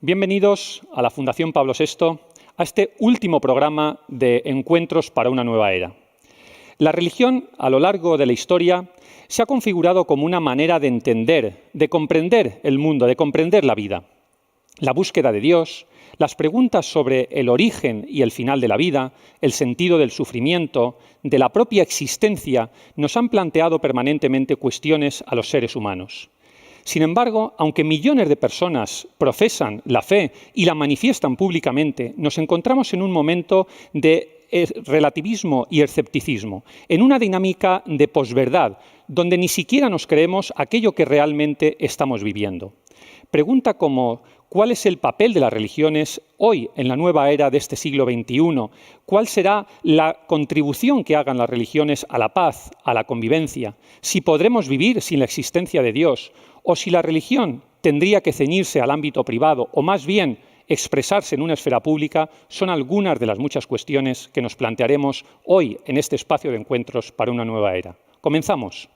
Bienvenidos a la Fundación Pablo VI, a este último programa de Encuentros para una nueva era. La religión, a lo largo de la historia, se ha configurado como una manera de entender, de comprender el mundo, de comprender la vida. La búsqueda de Dios, las preguntas sobre el origen y el final de la vida, el sentido del sufrimiento, de la propia existencia, nos han planteado permanentemente cuestiones a los seres humanos. Sin embargo, aunque millones de personas profesan la fe y la manifiestan públicamente, nos encontramos en un momento de relativismo y escepticismo, en una dinámica de posverdad, donde ni siquiera nos creemos aquello que realmente estamos viviendo. Pregunta como ¿cuál es el papel de las religiones hoy en la nueva era de este siglo XXI? ¿Cuál será la contribución que hagan las religiones a la paz, a la convivencia? ¿Si podremos vivir sin la existencia de Dios? ¿O si la religión tendría que ceñirse al ámbito privado o más bien expresarse en una esfera pública? Son algunas de las muchas cuestiones que nos plantearemos hoy en este espacio de encuentros para una nueva era. Comenzamos.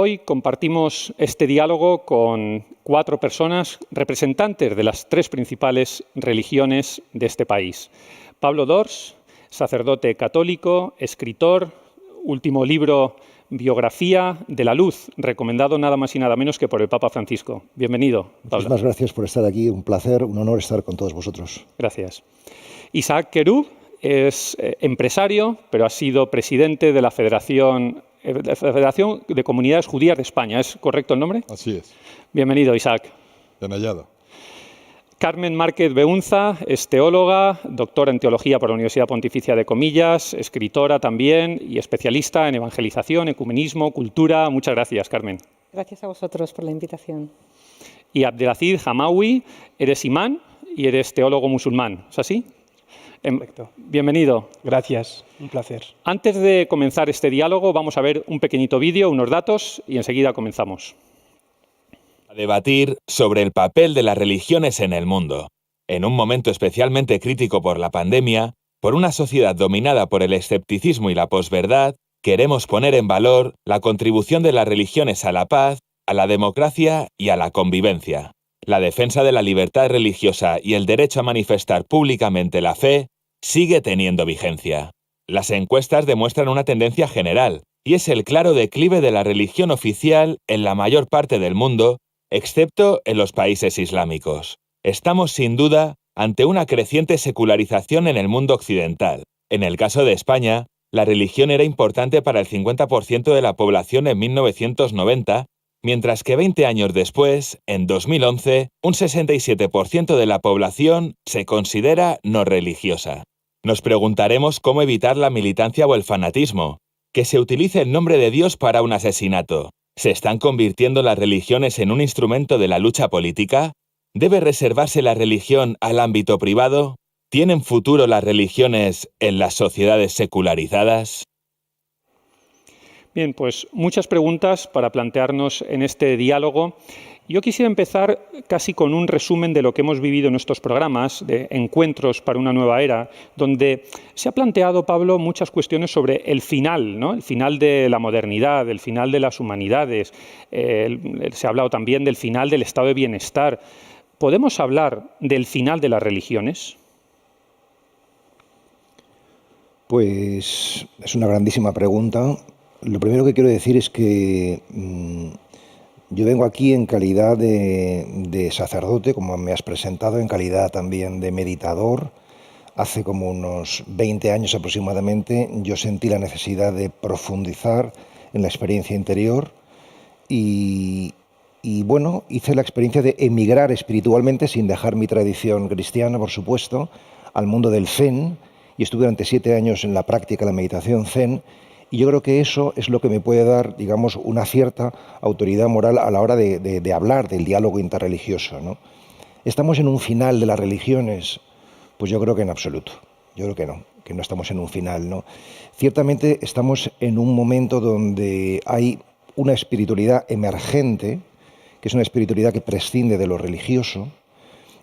Hoy compartimos este diálogo con 4 personas representantes de las 3 principales religiones de este país. Pablo Dors, sacerdote católico, escritor, último libro, Biografía de la Luz, recomendado nada más y nada menos que por el Papa Francisco. Bienvenido, Pablo. Muchísimas gracias por estar aquí, un placer, un honor estar con todos vosotros. Gracias. Isaac Querub es empresario, pero ha sido presidente de la Federación de Comunidades Judías de España. ¿Es correcto el nombre? Así es. Bienvenido, Isaac. Bien hallado. Carmen Márquez Beunza es teóloga, doctora en Teología por la Universidad Pontificia de Comillas, escritora también y especialista en evangelización, ecumenismo, cultura. Muchas gracias, Carmen. Gracias a vosotros por la invitación. Y Abdelaziz Hamaoui, eres imán y eres teólogo musulmán. ¿Es así? Correcto. Bienvenido. Gracias, un placer. Antes de comenzar este diálogo, vamos a ver un pequeñito vídeo, unos datos, y enseguida comenzamos. A debatir sobre el papel de las religiones en el mundo. En un momento especialmente crítico por la pandemia, por una sociedad dominada por el escepticismo y la posverdad, queremos poner en valor la contribución de las religiones a la paz, a la democracia y a la convivencia. La defensa de la libertad religiosa y el derecho a manifestar públicamente la fe sigue teniendo vigencia. Las encuestas demuestran una tendencia general, y es el claro declive de la religión oficial en la mayor parte del mundo, excepto en los países islámicos. Estamos sin duda ante una creciente secularización en el mundo occidental. En el caso de España, la religión era importante para el 50% de la población en 1990, mientras que 20 años después, en 2011, un 67% de la población se considera no religiosa. Nos preguntaremos cómo evitar la militancia o el fanatismo, que se utilice el nombre de Dios para un asesinato. ¿Se están convirtiendo las religiones en un instrumento de la lucha política? ¿Debe reservarse la religión al ámbito privado? ¿Tienen futuro las religiones en las sociedades secularizadas? Bien, pues muchas preguntas para plantearnos en este diálogo. Yo quisiera empezar casi con un resumen de lo que hemos vivido en estos programas de Encuentros para una nueva era, donde se ha planteado, Pablo, muchas cuestiones sobre el final, ¿no? El final de la modernidad, el final de las humanidades. Se ha hablado también del final del estado de bienestar. ¿Podemos hablar del final de las religiones? Pues es una grandísima pregunta. Lo primero que quiero decir es que yo vengo aquí en calidad de sacerdote, como me has presentado, en calidad también de meditador. Hace como unos 20 años aproximadamente yo sentí la necesidad de profundizar en la experiencia interior y bueno, hice la experiencia de emigrar espiritualmente sin dejar mi tradición cristiana, por supuesto, al mundo del Zen, y estuve durante 7 años en la práctica de la meditación Zen. Y yo creo que eso es lo que me puede dar, digamos, una cierta autoridad moral a la hora de hablar del diálogo interreligioso, ¿no? ¿Estamos en un final de las religiones? Pues yo creo que en absoluto. Yo creo que no estamos en un final, ¿no? Ciertamente estamos en un momento donde hay una espiritualidad emergente, que es una espiritualidad que prescinde de lo religioso,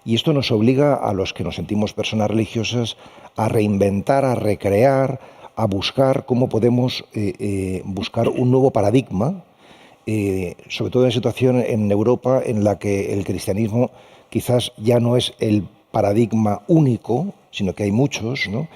y esto nos obliga a los que nos sentimos personas religiosas a reinventar, a recrear, a buscar cómo podemos buscar un nuevo paradigma, sobre todo en situación en Europa en la que el cristianismo quizás ya no es el paradigma único, sino que hay muchos, ¿no?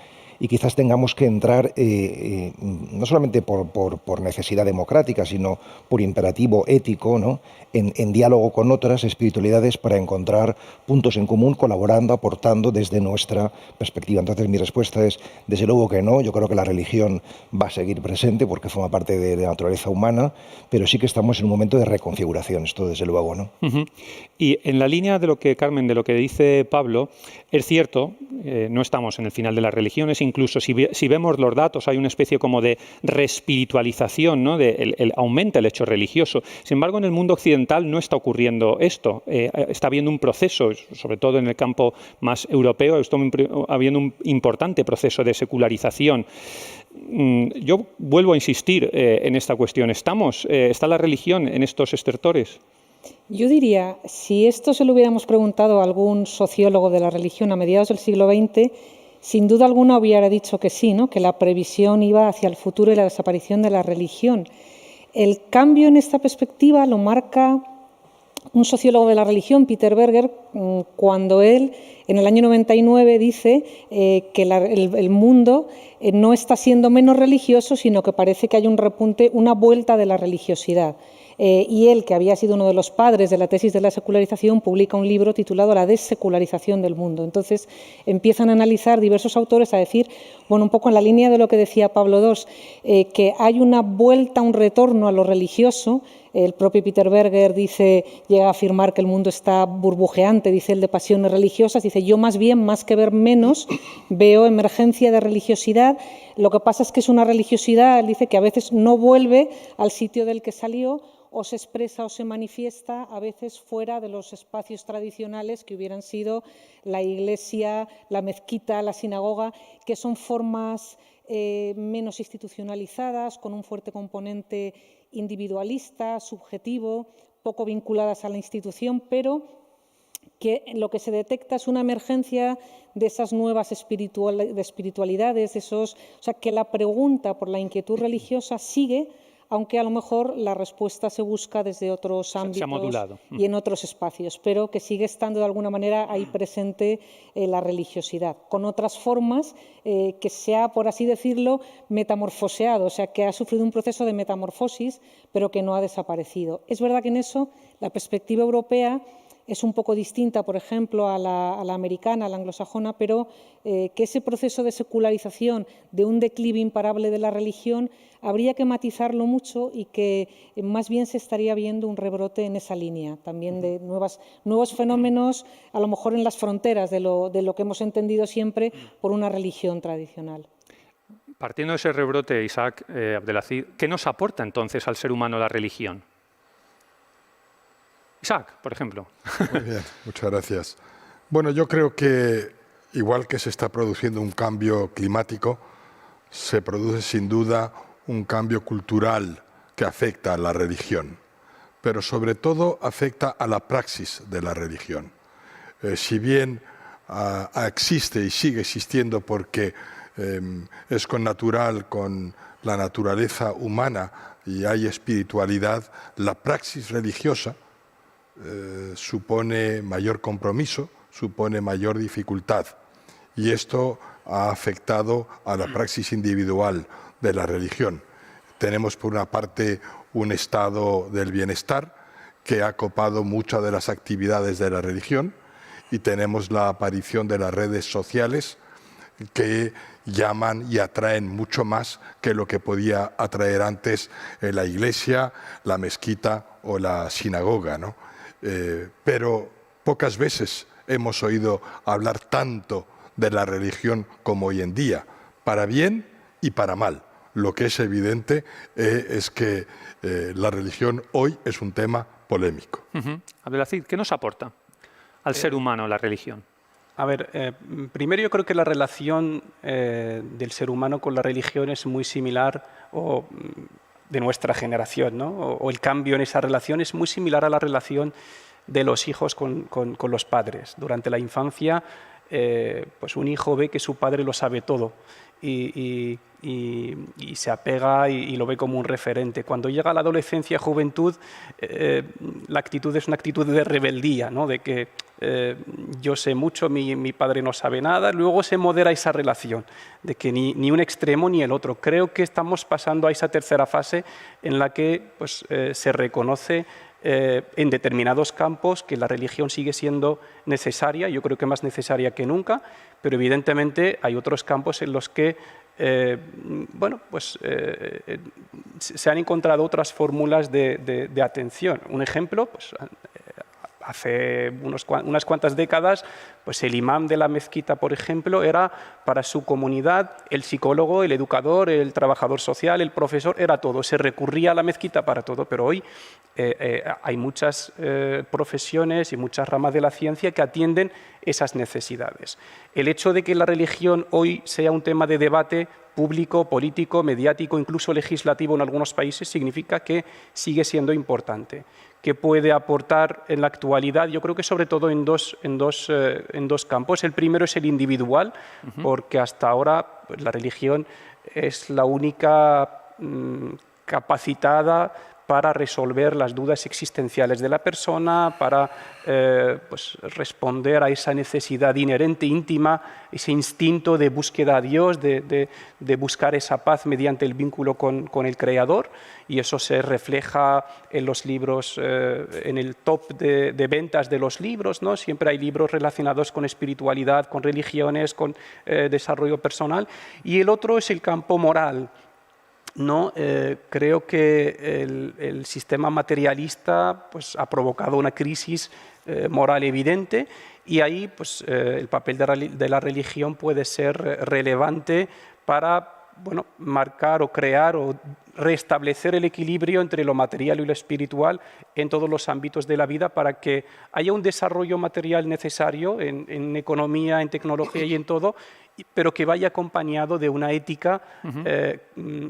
Y quizás tengamos que entrar no solamente por necesidad democrática, sino por imperativo ético, ¿no? En diálogo con otras espiritualidades para encontrar puntos en común, colaborando, aportando desde nuestra perspectiva. Entonces mi respuesta es, desde luego que no, yo creo que la religión va a seguir presente porque forma parte de la naturaleza humana, pero sí que estamos en un momento de reconfiguración, esto desde luego, ¿no? Y en la línea de lo que, Carmen, de lo que dice Pablo, es cierto, no estamos en el final de las religiones, incluso si vemos los datos hay una especie como de reespiritualización, ¿no? Aumenta el hecho religioso. Sin embargo, en el mundo occidental no está ocurriendo esto. Está habiendo un proceso, sobre todo en el campo más europeo, está habiendo un importante proceso de secularización. Yo vuelvo a insistir en esta cuestión. ¿Está la religión en estos estertores? Yo diría, si esto se lo hubiéramos preguntado a algún sociólogo de la religión a mediados del siglo XX, sin duda alguna hubiera dicho que sí, ¿no? Que la previsión iba hacia el futuro y la desaparición de la religión. El cambio en esta perspectiva lo marca un sociólogo de la religión, Peter Berger, cuando él, en el año 99, dice que el mundo no está siendo menos religioso, sino que parece que hay un repunte, una vuelta de la religiosidad. Y él, que había sido uno de los padres de la tesis de la secularización, publica un libro titulado La dessecularización del mundo. Entonces empiezan a analizar diversos autores a decir, bueno, un poco en la línea de lo que decía Pablo II, que hay una vuelta, un retorno a lo religioso. El propio Peter Berger llega a afirmar que el mundo está burbujeante, dice él, de pasiones religiosas. Dice, yo más bien, más que ver menos, veo emergencia de religiosidad. Lo que pasa es que es una religiosidad, él dice, que a veces no vuelve al sitio del que salió, o se expresa o se manifiesta a veces fuera de los espacios tradicionales que hubieran sido la iglesia, la mezquita, la sinagoga, que son formas menos institucionalizadas, con un fuerte componente individualista, subjetivo, poco vinculadas a la institución, pero que lo que se detecta es una emergencia de esas nuevas espiritualidades, o sea, que la pregunta por la inquietud religiosa sigue, aunque a lo mejor la respuesta se busca desde otros ámbitos y en otros espacios, pero que sigue estando de alguna manera ahí presente la religiosidad, con otras formas que se ha, por así decirlo, metamorfoseado, o sea, que ha sufrido un proceso de metamorfosis, pero que no ha desaparecido. Es verdad que en eso la perspectiva europea es un poco distinta, por ejemplo, a la americana, a la anglosajona, pero que ese proceso de secularización, de un declive imparable de la religión, habría que matizarlo mucho y que más bien se estaría viendo un rebrote en esa línea, también de nuevos fenómenos, a lo mejor en las fronteras de lo que hemos entendido siempre por una religión tradicional. Partiendo de ese rebrote, Isaac Abdelaziz, ¿qué nos aporta entonces al ser humano la religión? Isaac, por ejemplo. Muy bien, muchas gracias. Bueno, yo creo que igual que se está produciendo un cambio climático, se produce sin duda un cambio cultural que afecta a la religión, pero sobre todo afecta a la praxis de la religión. Si bien existe y sigue existiendo porque es connatural con la naturaleza humana y hay espiritualidad, la praxis religiosa supone mayor compromiso, supone mayor dificultad, y esto ha afectado a la praxis individual de la religión. Tenemos por una parte un estado del bienestar que ha copado muchas de las actividades de la religión, y tenemos la aparición de las redes sociales que llaman y atraen mucho más que lo que podía atraer antes la iglesia, la mezquita o la sinagoga, ¿no? Pero pocas veces hemos oído hablar tanto de la religión como hoy en día, para bien y para mal. Lo que es evidente es que la religión hoy es un tema polémico. Abdelaziz, ¿qué nos aporta al ser humano la religión? A ver, primero yo creo que la relación del ser humano con la religión es muy similar o de nuestra generación, ¿no? O el cambio en esa relación es muy similar a la relación de los hijos con los padres. Durante la infancia, pues un hijo ve que su padre lo sabe todo y se apega y lo ve como un referente. Cuando llega la adolescencia, juventud, la actitud es una actitud de rebeldía, ¿no? De que yo sé mucho, mi padre no sabe nada. Luego se modera esa relación, de que ni un extremo ni el otro. Creo que estamos pasando a esa tercera fase en la que pues, se reconoce en determinados campos que la religión sigue siendo necesaria, yo creo que más necesaria que nunca, pero evidentemente hay otros campos en los que se han encontrado otras fórmulas de atención. Un ejemplo, pues, hace unas cuantas décadas, pues el imán de la mezquita, por ejemplo, era para su comunidad el psicólogo, el educador, el trabajador social, el profesor, era todo. Se recurría a la mezquita para todo, pero hoy hay muchas profesiones y muchas ramas de la ciencia que atienden esas necesidades. El hecho de que la religión hoy sea un tema de debate público, político, mediático, incluso legislativo en algunos países, significa que sigue siendo importante. ¿Qué puede aportar en la actualidad? Yo creo que sobre todo en dos campos. El primero es el individual, porque hasta ahora pues, la religión es la única capacitada para resolver las dudas existenciales de la persona, para pues, responder a esa necesidad inherente, íntima, ese instinto de búsqueda a Dios, de buscar esa paz mediante el vínculo con el Creador, y eso se refleja en los libros, en el top de ventas de los libros, ¿no? Siempre hay libros relacionados con espiritualidad, con religiones, con desarrollo personal, y el otro es el campo moral. No, creo que el sistema materialista pues, ha provocado una crisis moral evidente y ahí pues, el papel de la religión puede ser relevante para bueno, marcar o crear o restablecer el equilibrio entre lo material y lo espiritual en todos los ámbitos de la vida para que haya un desarrollo material necesario en economía, en tecnología y en todo, pero que vaya acompañado de una ética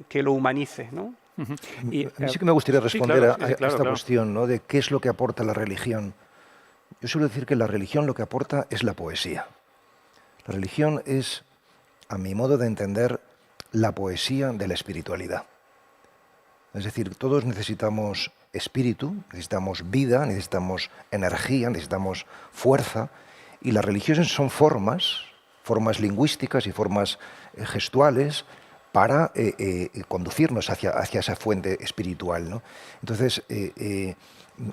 que lo humanice, ¿no? A mí sí que me gustaría responder a esta cuestión, ¿no? De qué es lo que aporta la religión. Yo suelo decir que la religión lo que aporta es la poesía. La religión es, a mi modo de entender, la poesía de la espiritualidad. Es decir, todos necesitamos espíritu, necesitamos vida, necesitamos energía, necesitamos fuerza, y las religiones son formas lingüísticas y formas gestuales para conducirnos hacia esa fuente espiritual, ¿no? Entonces,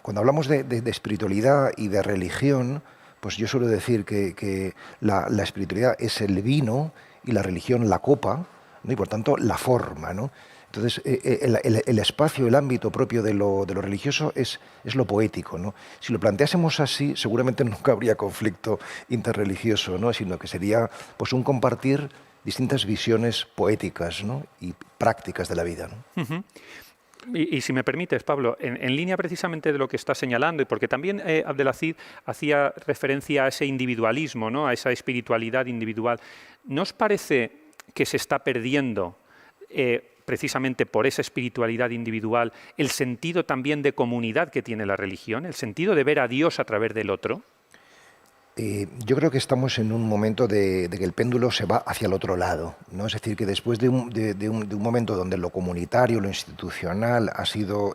cuando hablamos de espiritualidad y de religión, pues yo suelo decir que la espiritualidad es el vino y la religión la copa, ¿no? Y por tanto la forma, ¿no? Entonces, el espacio, el ámbito propio de lo religioso es lo poético, ¿no? Si lo planteásemos así, seguramente nunca habría conflicto interreligioso, ¿no? Sino que sería pues, un compartir distintas visiones poéticas, ¿no? Y prácticas de la vida, ¿no? Y si me permites, Pablo, en línea precisamente de lo que está señalando, y porque también Abdelaziz hacía referencia a ese individualismo, ¿no? A esa espiritualidad individual, ¿no os parece que se está perdiendo precisamente por esa espiritualidad individual, el sentido también de comunidad que tiene la religión, el sentido de ver a Dios a través del otro? Yo creo que estamos en un momento de que el péndulo se va hacia el otro lado, ¿no? Es decir, que después de un momento donde lo comunitario, lo institucional ha sido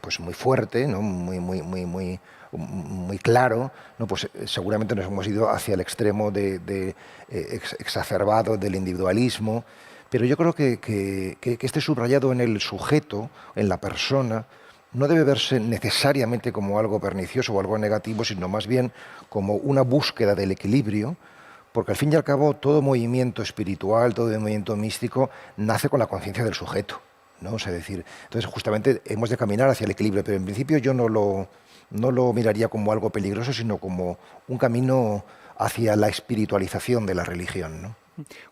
pues muy fuerte, ¿no? muy claro, ¿no? Pues seguramente nos hemos ido hacia el extremo exacerbado del individualismo. Pero yo creo que este subrayado en el sujeto, en la persona, no debe verse necesariamente como algo pernicioso o algo negativo, sino más bien como una búsqueda del equilibrio, porque al fin y al cabo todo movimiento espiritual, todo movimiento místico nace con la conciencia del sujeto, ¿no? O sea, decir, entonces justamente hemos de caminar hacia el equilibrio, pero en principio yo no lo miraría como algo peligroso, sino como un camino hacia la espiritualización de la religión, ¿no?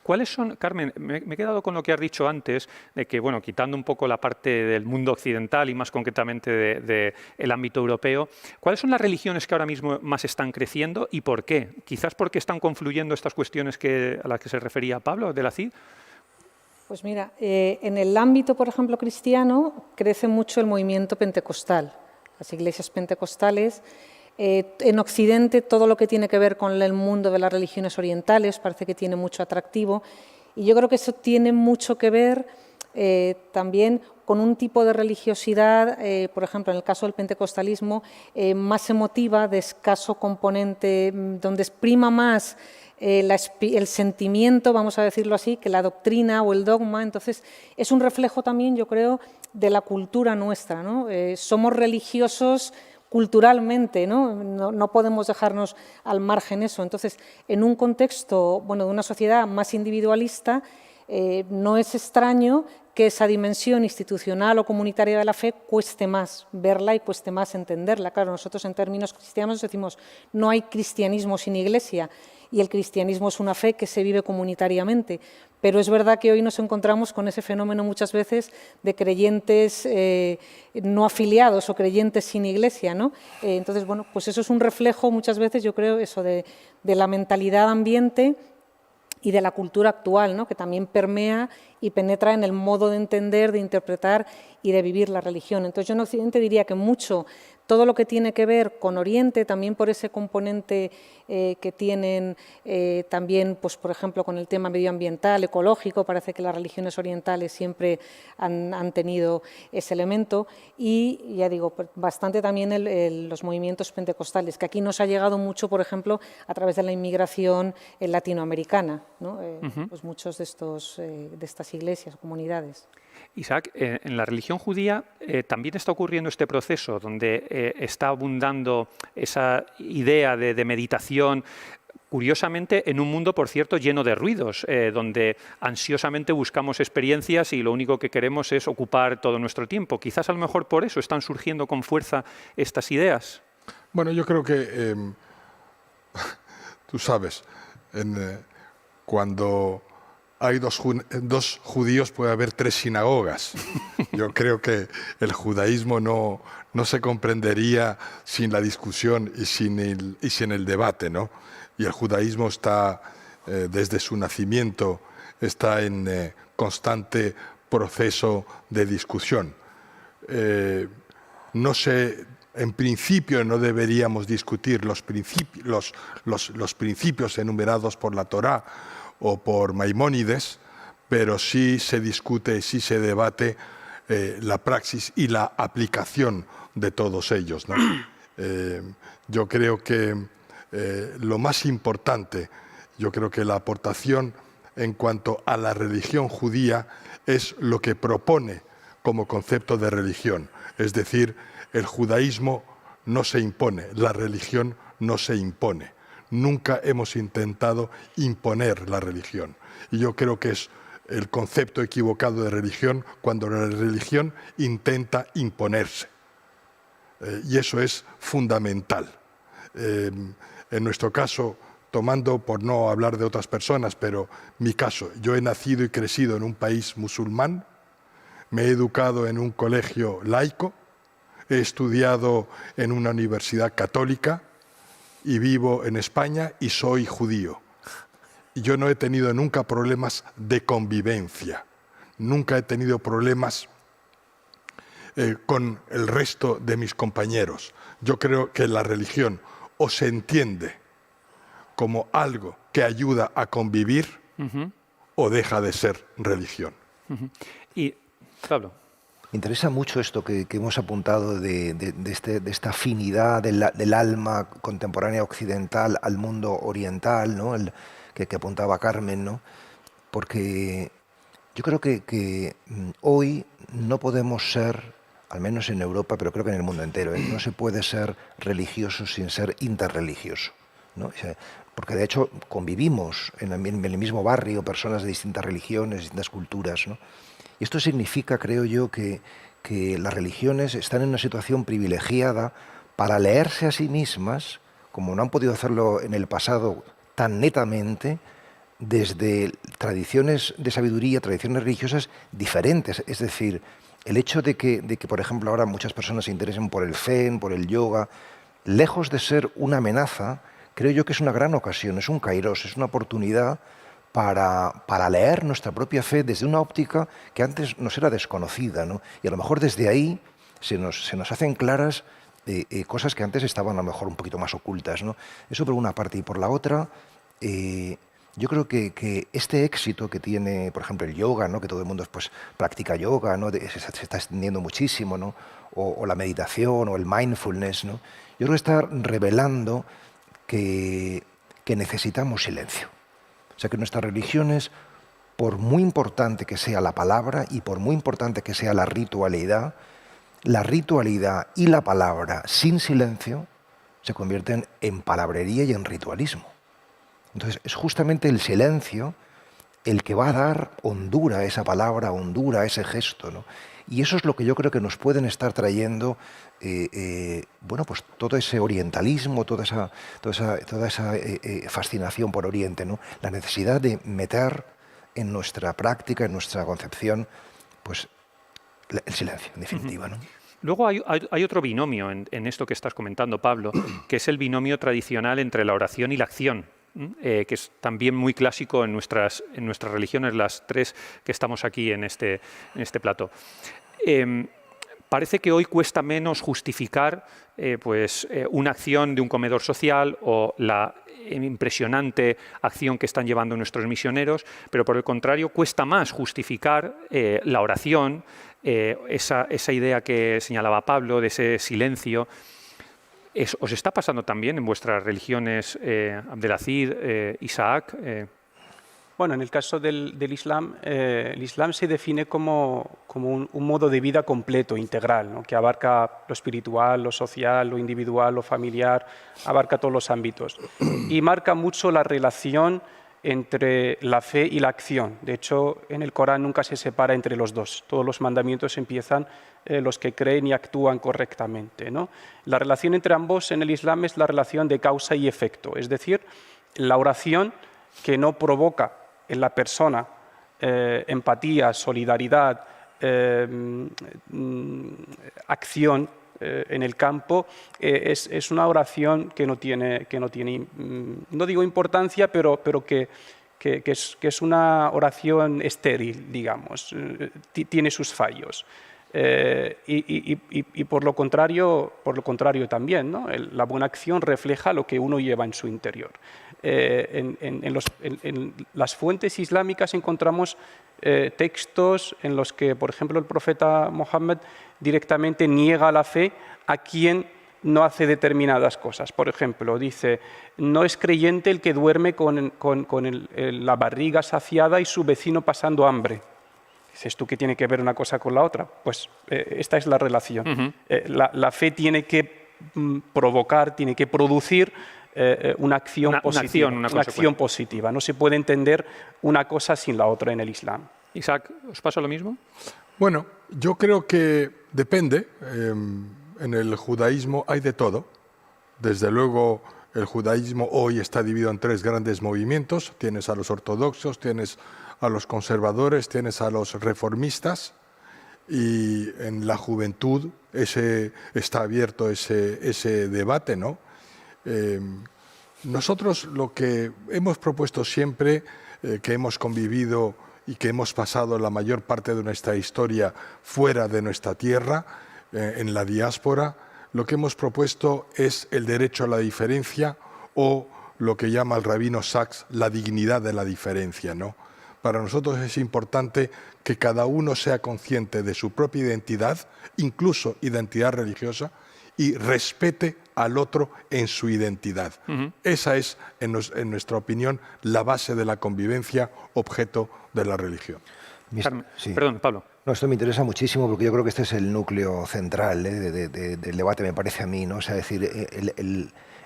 ¿Cuáles son, Carmen, me he quedado con lo que has dicho antes, de que, bueno, quitando un poco la parte del mundo occidental y más concretamente del ámbito europeo, ¿cuáles son las religiones que ahora mismo más están creciendo y por qué? Quizás porque están confluyendo estas cuestiones a las que se refería Pablo, Abdelaziz. Pues mira, en el ámbito, por ejemplo, cristiano, crece mucho el movimiento pentecostal, las iglesias pentecostales. En Occidente, todo lo que tiene que ver con el mundo de las religiones orientales parece que tiene mucho atractivo, y yo creo que eso tiene mucho que ver también con un tipo de religiosidad, por ejemplo, en el caso del pentecostalismo, más emotiva, de escaso componente, donde prima más el sentimiento, vamos a decirlo así, que la doctrina o el dogma. Entonces, es un reflejo también, yo creo, de la cultura nuestra, ¿no? Somos religiosos culturalmente, ¿no? No podemos dejarnos al margen eso. Entonces, en un contexto, bueno, de una sociedad más individualista, no es extraño que esa dimensión institucional o comunitaria de la fe cueste más verla y cueste más entenderla. Claro, nosotros en términos cristianos decimos no hay cristianismo sin iglesia, y el cristianismo es una fe que se vive comunitariamente, pero es verdad que hoy nos encontramos con ese fenómeno muchas veces de creyentes no afiliados o creyentes sin iglesia, ¿no? Entonces, bueno, pues eso es un reflejo muchas veces, yo creo, eso de la mentalidad ambiente y de la cultura actual, ¿no? Que también permea y penetra en el modo de entender, de interpretar y de vivir la religión. Entonces, yo en Occidente diría que mucho, todo lo que tiene que ver con Oriente, también por ese componente que tienen también, pues, por ejemplo, con el tema medioambiental, ecológico, parece que las religiones orientales siempre han tenido ese elemento, y ya digo, bastante también los movimientos pentecostales, que aquí nos ha llegado mucho, por ejemplo, a través de la inmigración latinoamericana, ¿no? Pues muchos de estas iglesias, comunidades. Isaac, en la religión judía también está ocurriendo este proceso donde está abundando esa idea de meditación, curiosamente en un mundo, por cierto, lleno de ruidos, donde ansiosamente buscamos experiencias y lo único que queremos es ocupar todo nuestro tiempo. Quizás a lo mejor por eso están surgiendo con fuerza estas ideas. Bueno, yo creo que, tú sabes, cuando hay dos judíos puede haber 3 sinagogas. Yo creo que el judaísmo no se comprendería sin la discusión y sin el debate, ¿no? Y el judaísmo está, desde su nacimiento, está en constante proceso de discusión. No sé, en principio no deberíamos discutir los principios enumerados por la Torá o por Maimónides, pero sí se discute, sí se debate la praxis y la aplicación de todos ellos, ¿no? Yo creo que lo más importante, yo creo que la aportación en cuanto a la religión judía es lo que propone como concepto de religión. Es decir, el judaísmo no se impone, la religión no se impone. Nunca hemos intentado imponer la religión. Y yo creo que es el concepto equivocado de religión cuando la religión intenta imponerse. Y eso es fundamental. En nuestro caso, tomando, por no hablar de otras personas, pero mi caso, yo he nacido y crecido en un país musulmán, me he educado en un colegio laico, he estudiado en una universidad católica y vivo en España y soy judío. Y yo no he tenido nunca problemas de convivencia, nunca he tenido problemas con el resto de mis compañeros. Yo creo que la religión o se entiende como algo que ayuda a convivir o deja de ser religión. Y, Pablo. Me interesa mucho esto que hemos apuntado de esta afinidad del alma contemporánea occidental al mundo oriental, ¿no? Que apuntaba Carmen, ¿no? Porque yo creo que hoy no podemos ser, al menos en Europa, pero creo que en el mundo entero, no se puede ser religioso sin ser interreligioso, ¿no? O sea, porque de hecho convivimos en el mismo barrio personas de distintas religiones, distintas culturas, ¿no? Y esto significa, creo yo, que las religiones están en una situación privilegiada para leerse a sí mismas, como no han podido hacerlo en el pasado tan netamente, desde tradiciones de sabiduría, tradiciones religiosas diferentes. Es decir, el hecho de que, por ejemplo, ahora muchas personas se interesen por el Zen, por el yoga, lejos de ser una amenaza, creo yo que es una gran ocasión, es un kairos, es una oportunidad para leer nuestra propia fe desde una óptica que antes nos era desconocida, ¿no? Y a lo mejor desde ahí se nos hacen claras cosas que antes estaban a lo mejor un poquito más ocultas, ¿no? Eso por una parte. Y por la otra, yo creo que este éxito que tiene, por ejemplo, el yoga, ¿no? Que todo el mundo pues, practica yoga, ¿no? Se está extendiendo muchísimo, ¿no? O la meditación o el mindfulness, ¿no? Yo creo que está revelando que necesitamos silencio. O sea, que nuestras religiones, por muy importante que sea la palabra y por muy importante que sea la ritualidad y la palabra sin silencio se convierten en palabrería y en ritualismo. Entonces, es justamente el silencio el que va a dar hondura a esa palabra, hondura a ese gesto, ¿no? Y eso es lo que yo creo que nos pueden estar trayendo, bueno, pues todo ese orientalismo, toda esa fascinación por Oriente, ¿no? La necesidad de meter en nuestra práctica, en nuestra concepción, pues el silencio, en definitiva, ¿no? Luego hay otro binomio en esto que estás comentando, Pablo, que es el binomio tradicional entre la oración y la acción, que es también muy clásico en nuestras religiones, las tres que estamos aquí en este plató. Parece que hoy cuesta menos justificar una acción de un comedor social o la impresionante acción que están llevando nuestros misioneros, pero por el contrario cuesta más justificar la oración, esa idea que señalaba Pablo de ese silencio. ¿Os está pasando también en vuestras religiones, Abdelazid, Isaac? Bueno, en el caso del Islam, el Islam se define como un modo de vida completo, integral, ¿no? Que abarca lo espiritual, lo social, lo individual, lo familiar, abarca todos los ámbitos. Y marca mucho la relación entre la fe y la acción. De hecho, en el Corán nunca se separa entre los dos. Todos los mandamientos empiezan los que creen y actúan correctamente, ¿no? La relación entre ambos en el Islam es la relación de causa y efecto, es decir, la oración que no provoca en la persona empatía, solidaridad, acción en el campo, es una oración que no tiene, no digo importancia, pero que es una oración estéril, digamos, tiene sus fallos. Y por lo contrario también, ¿no? La buena acción refleja lo que uno lleva en su interior. En las fuentes islámicas encontramos textos en los que, por ejemplo, el profeta Mohammed directamente niega la fe a quien no hace determinadas cosas. Por ejemplo, dice, no es creyente el que duerme con la barriga saciada y su vecino pasando hambre. Dices, ¿tú qué tiene que ver una cosa con la otra? Pues esta es la relación. La fe tiene que provocar, tiene que producir una acción positiva. Una acción positiva. No se puede entender una cosa sin la otra en el Islam. Isaac, ¿os pasa lo mismo? Bueno, yo creo que depende. En el judaísmo hay de todo. Desde luego, el judaísmo hoy está dividido en tres grandes movimientos. Tienes a los ortodoxos, tienes a los conservadores, tienes a los reformistas, y en la juventud está abierto ese debate, ¿no? Nosotros lo que hemos propuesto siempre, que hemos convivido y que hemos pasado la mayor parte de nuestra historia fuera de nuestra tierra, en la diáspora, lo que hemos propuesto es el derecho a la diferencia, o lo que llama el rabino Sachs la dignidad de la diferencia, ¿no? Para nosotros es importante que cada uno sea consciente de su propia identidad, incluso identidad religiosa, y respete al otro en su identidad. Esa es, en nuestra opinión, la base de la convivencia, objeto de la religión. Sí. Perdón, Pablo. No, esto me interesa muchísimo porque yo creo que este es el núcleo central del debate, me parece a mí, ¿no? O sea, es decir,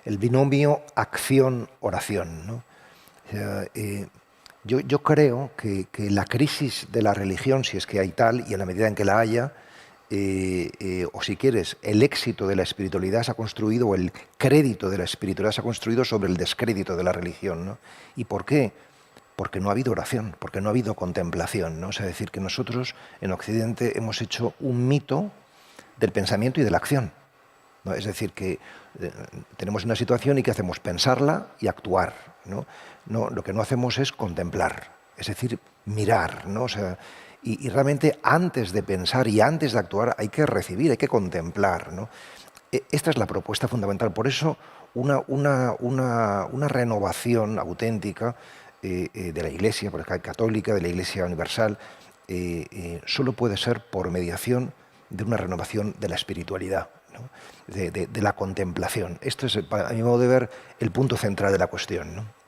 el binomio acción-oración, ¿no? O sea, yo creo que la crisis de la religión, si es que hay tal, y en la medida en que la haya, o si quieres, el éxito de la espiritualidad se ha construido, o el crédito de la espiritualidad se ha construido sobre el descrédito de la religión, ¿no? ¿Y por qué? Porque no ha habido oración, porque no ha habido contemplación, ¿no? O sea, decir que nosotros en Occidente hemos hecho un mito del pensamiento y de la acción, ¿no? Es decir, que tenemos una situación y ¿qué hacemos? Pensarla y actuar. ¿no? No, lo que no hacemos es contemplar, es decir, mirar, ¿no? O sea, y realmente antes de pensar y antes de actuar hay que recibir, hay que contemplar, ¿no? Esta es la propuesta fundamental. Por eso una renovación auténtica de la Iglesia católica, de la Iglesia universal, solo puede ser por mediación de una renovación de la espiritualidad, ¿no? de la contemplación. Esto es, a mi modo de ver, el punto central de la cuestión, ¿no?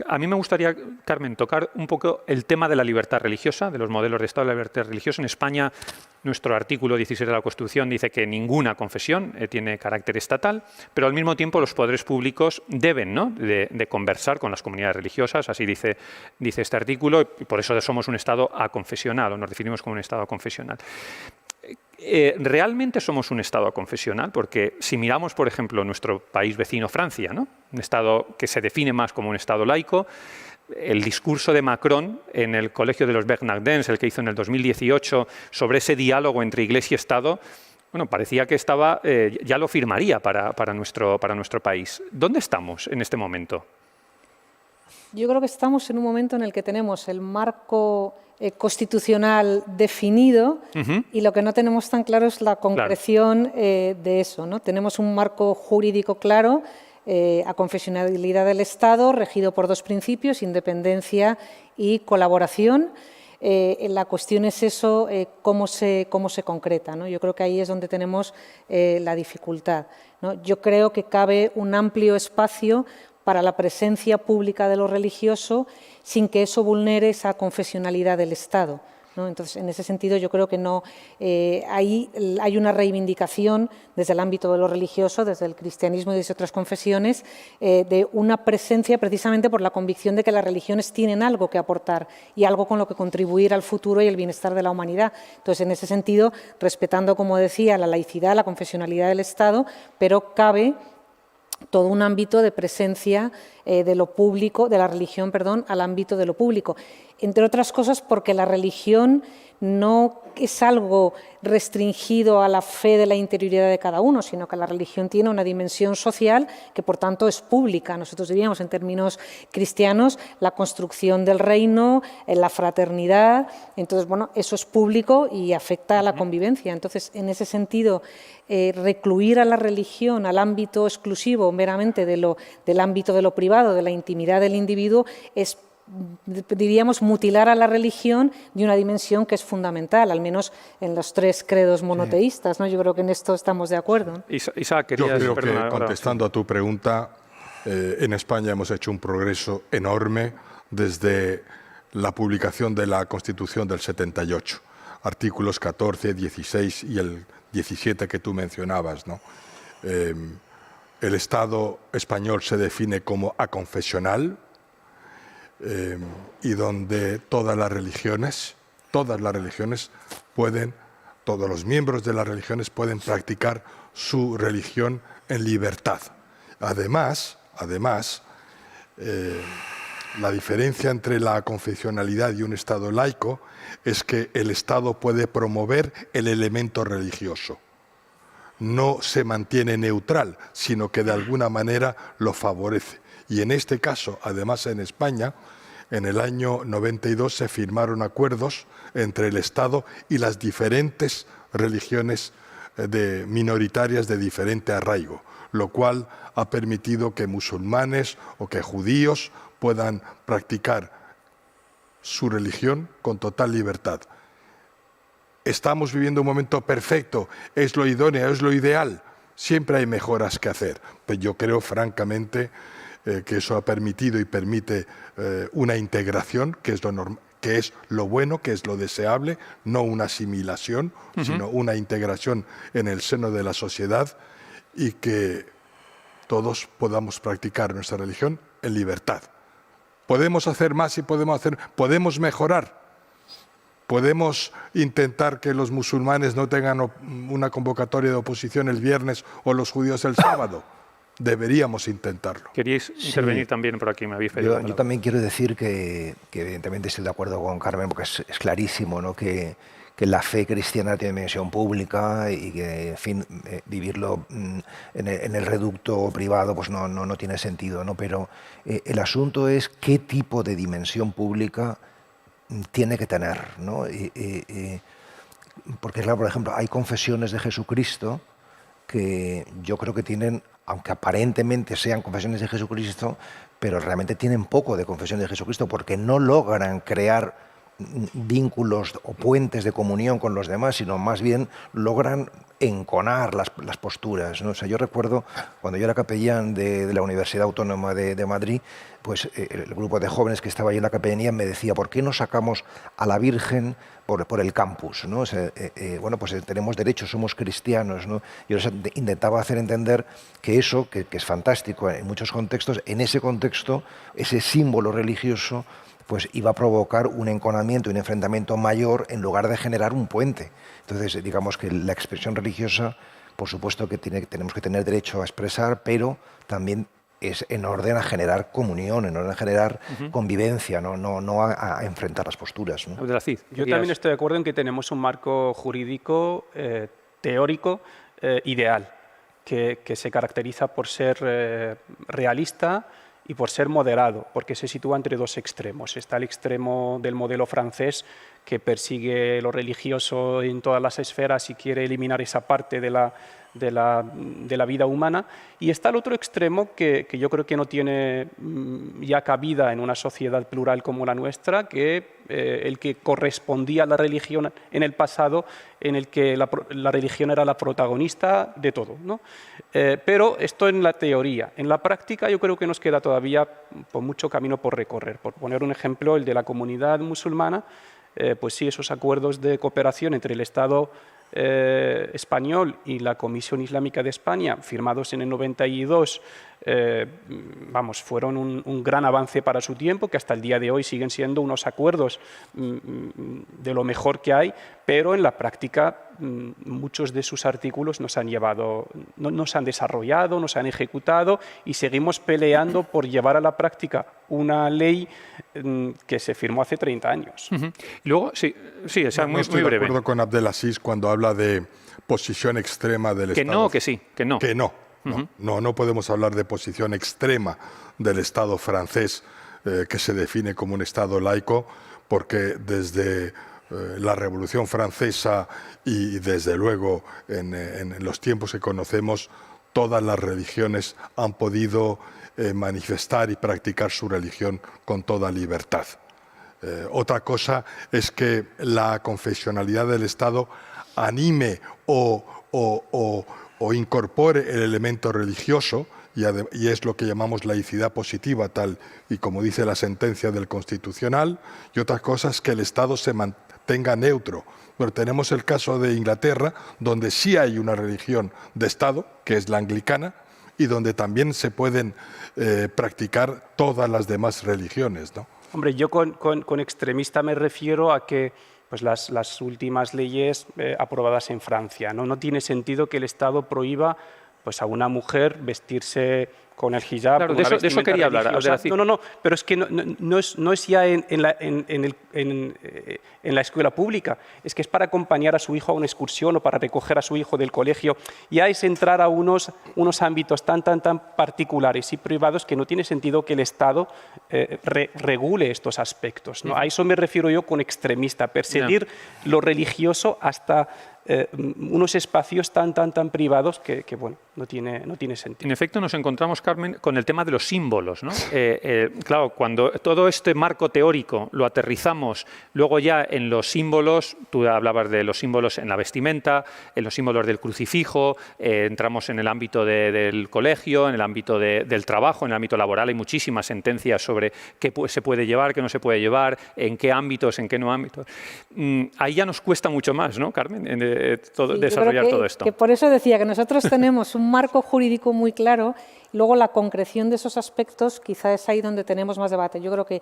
A mí me gustaría, Carmen, tocar un poco el tema de la libertad religiosa, de los modelos de Estado de la libertad religiosa. En España, nuestro artículo 16 de la Constitución dice que ninguna confesión tiene carácter estatal, pero al mismo tiempo los poderes públicos deben, ¿no?, de conversar con las comunidades religiosas, así dice este artículo, y por eso somos un Estado aconfesional, o nos definimos como un Estado aconfesional. ¿Realmente somos un Estado aconfesional? Porque si miramos, por ejemplo, nuestro país vecino Francia, ¿no?, un Estado que se define más como un Estado laico, el discurso de Macron en el Colegio de los Bernardins, el que hizo en el 2018, sobre ese diálogo entre Iglesia y Estado, bueno, parecía que estaba, ya lo firmaría para nuestro país. ¿Dónde estamos en este momento? Yo creo que estamos en un momento en el que tenemos el marco constitucional definido y lo que no tenemos tan claro es la concreción de eso, ¿no? Tenemos un marco jurídico claro, aconfesionalidad del Estado, regido por dos principios, independencia y colaboración. La cuestión es eso, cómo se concreta, ¿no? Yo creo que ahí es donde tenemos la dificultad, ¿no? Yo creo que cabe un amplio espacio para la presencia pública de lo religioso sin que eso vulnere esa confesionalidad del Estado, ¿no? Entonces, en ese sentido, yo creo que no, ahí hay una reivindicación desde el ámbito de lo religioso, desde el cristianismo y desde otras confesiones, de una presencia precisamente por la convicción de que las religiones tienen algo que aportar y algo con lo que contribuir al futuro y el bienestar de la humanidad. Entonces, en ese sentido, respetando, como decía, la laicidad, la confesionalidad del Estado, pero cabe todo un ámbito de presencia de lo público, de la religión, perdón, al ámbito de lo público. Entre otras cosas porque la religión no es algo restringido a la fe de la interioridad de cada uno, sino que la religión tiene una dimensión social que, por tanto, es pública. Nosotros diríamos, en términos cristianos, la construcción del reino, la fraternidad. Entonces, bueno, eso es público y afecta a la convivencia. Entonces, en ese sentido, recluir a la religión al ámbito exclusivo meramente del ámbito de lo privado, de la intimidad del individuo, es, diríamos, mutilar a la religión de una dimensión que es fundamental, al menos en los tres credos monoteístas, ¿no? Yo creo que en esto estamos de acuerdo. Yo creo que, contestando a tu pregunta, en España hemos hecho un progreso enorme desde la publicación de la Constitución del 78, artículos 14, 16 y el 17 que tú mencionabas, ¿no? El Estado español se define como aconfesional, y donde todas las religiones pueden, todos los miembros de las religiones pueden practicar su religión en libertad. Además, la diferencia entre la confesionalidad y un Estado laico es que el Estado puede promover el elemento religioso. No se mantiene neutral, sino que de alguna manera lo favorece. Y en este caso, además en España, en el año 92 se firmaron acuerdos entre el Estado y las diferentes religiones minoritarias de diferente arraigo, lo cual ha permitido que musulmanes o que judíos puedan practicar su religión con total libertad. Estamos viviendo un momento perfecto, es lo idóneo, es lo ideal. Siempre hay mejoras que hacer, pero yo creo francamente que eso ha permitido y permite una integración, que es lo bueno, que es lo deseable, no una asimilación, sino una integración en el seno de la sociedad y que todos podamos practicar nuestra religión en libertad. Podemos hacer más y podemos mejorar. Podemos intentar que los musulmanes no tengan una convocatoria de oposición el viernes o los judíos el sábado. Deberíamos intentarlo. Queríais intervenir también por aquí, me habéis pedido. Yo también quiero decir que evidentemente estoy de acuerdo con Carmen, porque es clarísimo, ¿no?, que que la fe cristiana tiene dimensión pública y que, en fin, vivirlo en el reducto privado pues no tiene sentido, ¿no? Pero el asunto es qué tipo de dimensión pública tiene que tener, ¿no? Porque, claro, por ejemplo, hay confesiones de Jesucristo que yo creo que tienen, aunque aparentemente sean confesiones de Jesucristo, pero realmente tienen poco de confesión de Jesucristo porque no logran crear vínculos o puentes de comunión con los demás, sino más bien logran enconar las posturas, ¿no? O sea, yo recuerdo cuando yo era capellán de la Universidad Autónoma de Madrid, pues el grupo de jóvenes que estaba ahí en la capellanía me decía, ¿por qué no sacamos a la Virgen por el campus, ¿no? O sea, bueno, pues tenemos derechos, somos cristianos, ¿no? Yo les intentaba hacer entender que eso, que es fantástico en muchos contextos, en ese contexto, ese símbolo religioso pues iba a provocar un enconamiento y un enfrentamiento mayor en lugar de generar un puente. Entonces, digamos que la expresión religiosa, por supuesto que tenemos que tener derecho a expresar, pero también es en orden a generar comunión, en orden a generar convivencia, no a enfrentar las posturas, ¿no? Abdelazid, Yo también estoy de acuerdo en que tenemos un marco jurídico teórico ideal, que se caracteriza por ser realista y por ser moderado, porque se sitúa entre dos extremos. Está el extremo del modelo francés, que persigue lo religioso en todas las esferas y quiere eliminar esa parte de la vida humana, y está el otro extremo que yo creo que no tiene ya cabida en una sociedad plural como la nuestra, que el que correspondía a la religión en el pasado, en el que la religión era la protagonista de todo, ¿no? Pero esto en la teoría. En la práctica yo creo que nos queda todavía mucho camino por recorrer. Por poner un ejemplo, el de la comunidad musulmana, pues sí, esos acuerdos de cooperación entre el Estado español y la Comisión Islámica de España, firmados en el 92, fueron un gran avance para su tiempo, que hasta el día de hoy siguen siendo unos acuerdos de lo mejor que hay, pero en la práctica muchos de sus artículos no se han desarrollado, no se han ejecutado, y seguimos peleando por llevar a la práctica una ley que se firmó hace 30 años. Luego, sí, muy estoy de breve. acuerdo con Abdelaziz cuando habla de posición extrema del Que Estado. no, que sí, que no. Que no. No podemos hablar de posición extrema del Estado francés, que se define como un Estado laico, porque desde la Revolución Francesa y desde luego en los tiempos que conocemos, todas las religiones han podido manifestar y practicar su religión con toda libertad. Otra cosa es que la confesionalidad del Estado anime o incorpore el elemento religioso, y es lo que llamamos laicidad positiva, tal y como dice la sentencia del Constitucional, y otra cosa es que el Estado se mantenga neutro. Bueno, tenemos el caso de Inglaterra, donde sí hay una religión de Estado, que es la anglicana, y donde también se pueden practicar todas las demás religiones, ¿no? Hombre, yo con extremista me refiero a que pues las últimas leyes aprobadas en Francia, ¿no? No tiene sentido que el Estado prohíba pues, a una mujer vestirse con el hijab. Claro, de eso quería hablar. No, pero es que no es ya en la escuela pública, es que es para acompañar a su hijo a una excursión o para recoger a su hijo del colegio. Ya es entrar a unos ámbitos tan particulares y privados que no tiene sentido que el Estado regule estos aspectos, ¿no? A eso me refiero yo con extremista, perseguir lo religioso hasta unos espacios tan privados que bueno, no tiene sentido. En efecto, nos encontramos, Carmen, con el tema de los símbolos, ¿no? Claro, cuando todo este marco teórico lo aterrizamos luego ya en los símbolos, tú hablabas de los símbolos en la vestimenta, en los símbolos del crucifijo, entramos en el ámbito del colegio, en el ámbito del trabajo, en el ámbito laboral, hay muchísimas sentencias sobre qué se puede llevar, qué no se puede llevar, en qué ámbitos, en qué no ámbitos. Ahí ya nos cuesta mucho más, ¿no, Carmen? Desarrollar todo esto. Que por eso decía que nosotros tenemos un marco jurídico muy claro, luego la concreción de esos aspectos quizá es ahí donde tenemos más debate. Yo creo que,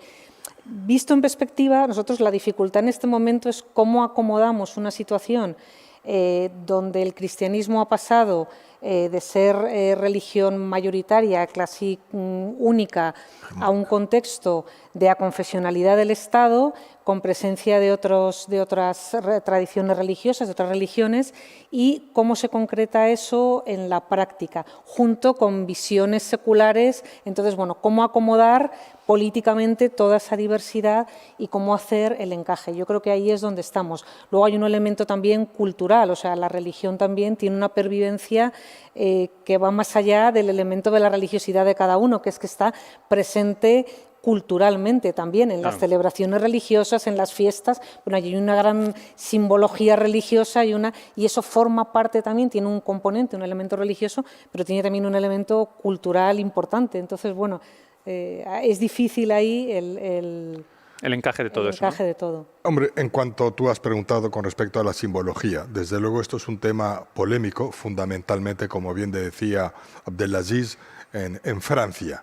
visto en perspectiva, nosotros la dificultad en este momento es cómo acomodamos una situación donde el cristianismo ha pasado de ser religión mayoritaria, casi única, a un contexto de aconfesionalidad del Estado, con presencia de otras tradiciones religiosas, de otras religiones, y cómo se concreta eso en la práctica, junto con visiones seculares. Entonces, bueno, cómo acomodar políticamente toda esa diversidad y cómo hacer el encaje. Yo creo que ahí es donde estamos. Luego hay un elemento también cultural, o sea, la religión también tiene una pervivencia que va más allá del elemento de la religiosidad de cada uno, que es que está presente culturalmente también, en las celebraciones religiosas, en las fiestas. Bueno, hay una gran simbología religiosa y eso forma parte también, tiene un componente, un elemento religioso, pero tiene también un elemento cultural importante. Entonces, bueno, es difícil ahí el encaje de todo eso. Encaje de todo. Hombre, en cuanto tú has preguntado con respecto a la simbología, desde luego esto es un tema polémico, fundamentalmente, como bien decía Abdelaziz, en Francia.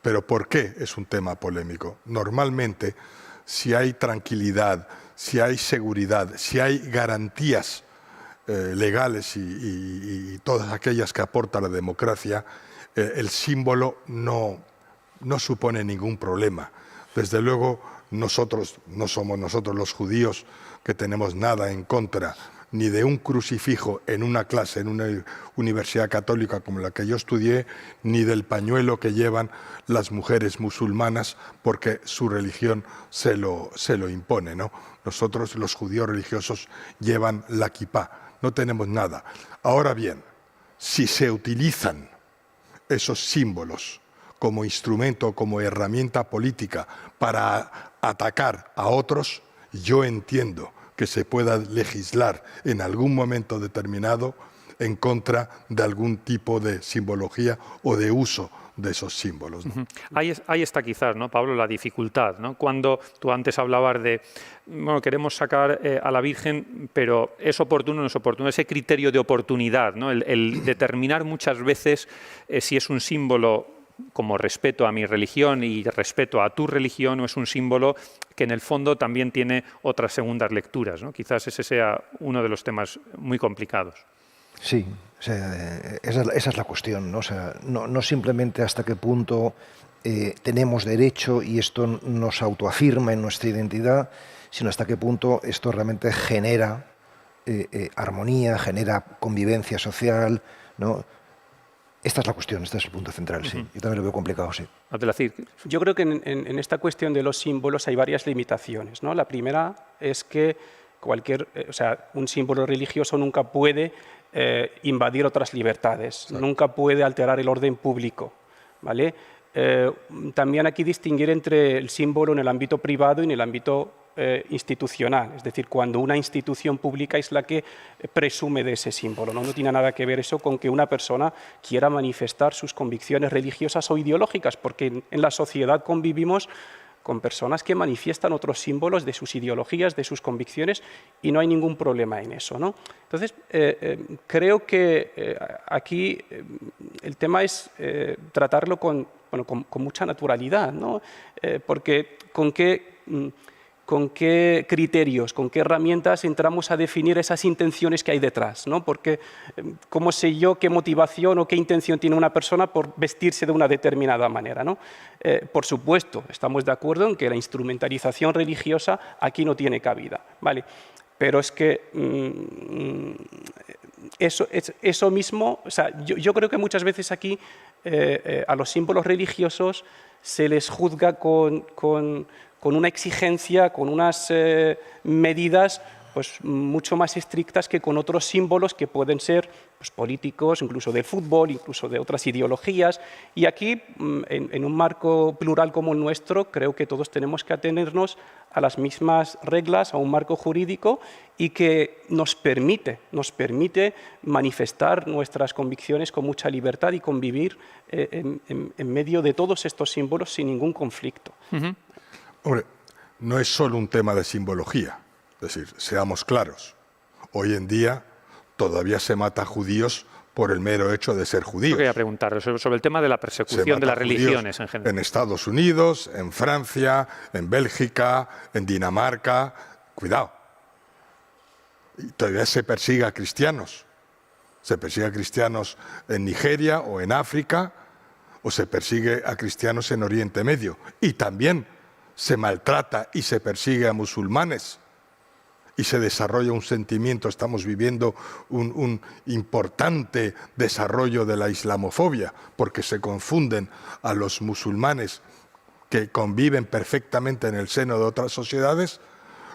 ¿Pero por qué es un tema polémico? Normalmente, si hay tranquilidad, si hay seguridad, si hay garantías legales y todas aquellas que aporta la democracia, el símbolo no supone ningún problema. Desde luego, nosotros no somos nosotros los judíos que tenemos nada en contra ni de un crucifijo en una clase, en una universidad católica como la que yo estudié, ni del pañuelo que llevan las mujeres musulmanas porque su religión se lo impone, ¿no? Nosotros, los judíos religiosos, llevan la kipá, no tenemos nada. Ahora bien, si se utilizan esos símbolos como instrumento, como herramienta política para atacar a otros, yo entiendo que se pueda legislar en algún momento determinado en contra de algún tipo de simbología o de uso de esos símbolos, ¿no? Ahí está quizás, ¿no, Pablo, la dificultad, ¿no? Cuando tú antes hablabas de, bueno, queremos sacar a la Virgen, pero es oportuno o no es oportuno, ese criterio de oportunidad, ¿no? El determinar muchas veces si es un símbolo como respeto a mi religión y respeto a tu religión, o es un símbolo que en el fondo también tiene otras segundas lecturas, ¿no? Quizás ese sea uno de los temas muy complicados. Sí, o sea, esa es la cuestión, ¿no? O sea, no simplemente hasta qué punto tenemos derecho y esto nos autoafirma en nuestra identidad, sino hasta qué punto esto realmente genera armonía, genera convivencia social, ¿no? Esta es la cuestión, este es el punto central, sí. Yo también lo veo complicado, sí. Abdelaziz. Yo creo que en esta cuestión de los símbolos hay varias limitaciones, ¿no? La primera es que un símbolo religioso nunca puede invadir otras libertades, nunca puede alterar el orden público, ¿vale? También aquí distinguir entre el símbolo en el ámbito privado y en el ámbito institucional, es decir, cuando una institución pública es la que presume de ese símbolo, ¿no? No tiene nada que ver eso con que una persona quiera manifestar sus convicciones religiosas o ideológicas, porque en la sociedad convivimos con personas que manifiestan otros símbolos de sus ideologías, de sus convicciones, y no hay ningún problema en eso, ¿no? Entonces, creo que aquí el tema es tratarlo con mucha naturalidad, ¿no? Porque con qué criterios, con qué herramientas entramos a definir esas intenciones que hay detrás, ¿no? Porque ¿cómo sé yo qué motivación o qué intención tiene una persona por vestirse de una determinada manera, ¿no? Por supuesto, estamos de acuerdo en que la instrumentalización religiosa aquí no tiene cabida, ¿vale? Pero es que eso mismo, o sea, yo creo que muchas veces aquí a los símbolos religiosos se les juzga con una exigencia, con unas medidas pues, mucho más estrictas que con otros símbolos que pueden ser pues, políticos, incluso del fútbol, incluso de otras ideologías. Y aquí, en un marco plural como el nuestro, creo que todos tenemos que atenernos a las mismas reglas, a un marco jurídico y que nos permite manifestar nuestras convicciones con mucha libertad y convivir en medio de todos estos símbolos sin ningún conflicto. Hombre, no es solo un tema de simbología, es decir, seamos claros, hoy en día todavía se mata a judíos por el mero hecho de ser judíos. Yo quería preguntar sobre el tema de la persecución de las religiones en general. En Estados Unidos, en Francia, en Bélgica, en Dinamarca, cuidado, y todavía se persigue a cristianos. Se persigue a cristianos en Nigeria o en África, o se persigue a cristianos en Oriente Medio. Y también se maltrata y se persigue a musulmanes. Y se desarrolla un sentimiento, estamos viviendo un importante desarrollo de la islamofobia, porque se confunden a los musulmanes que conviven perfectamente en el seno de otras sociedades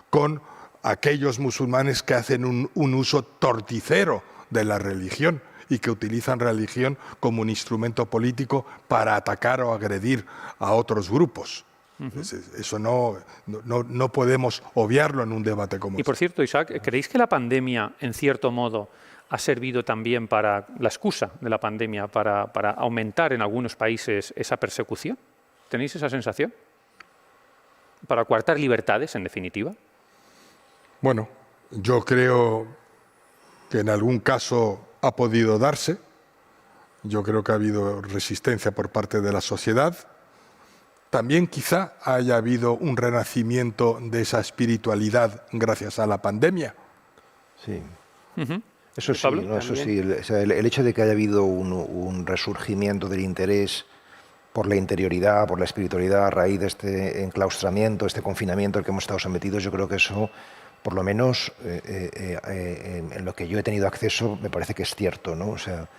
con aquellos musulmanes que hacen un uso torticero de la religión y que utilizan religión como un instrumento político para atacar o agredir a otros grupos. Eso no podemos obviarlo en un debate como Y por cierto, Isaac, ¿creéis que la pandemia, en cierto modo, ha servido también para la excusa de la pandemia para aumentar en algunos países esa persecución? ¿Tenéis esa sensación? ¿Para coartar libertades, en definitiva? Bueno, yo creo que en algún caso ha podido darse. Yo creo que ha habido resistencia por parte de la sociedad. También quizá haya habido un renacimiento de esa espiritualidad gracias a la pandemia. Sí. Uh-huh. Eso sí, Pablo, ¿no? Eso sí. El hecho de que haya habido un resurgimiento del interés por la interioridad, por la espiritualidad a raíz de este enclaustramiento, este confinamiento al que hemos estado sometidos, yo creo que eso, por lo menos en lo que yo he tenido acceso, me parece que es cierto, ¿no? O sea,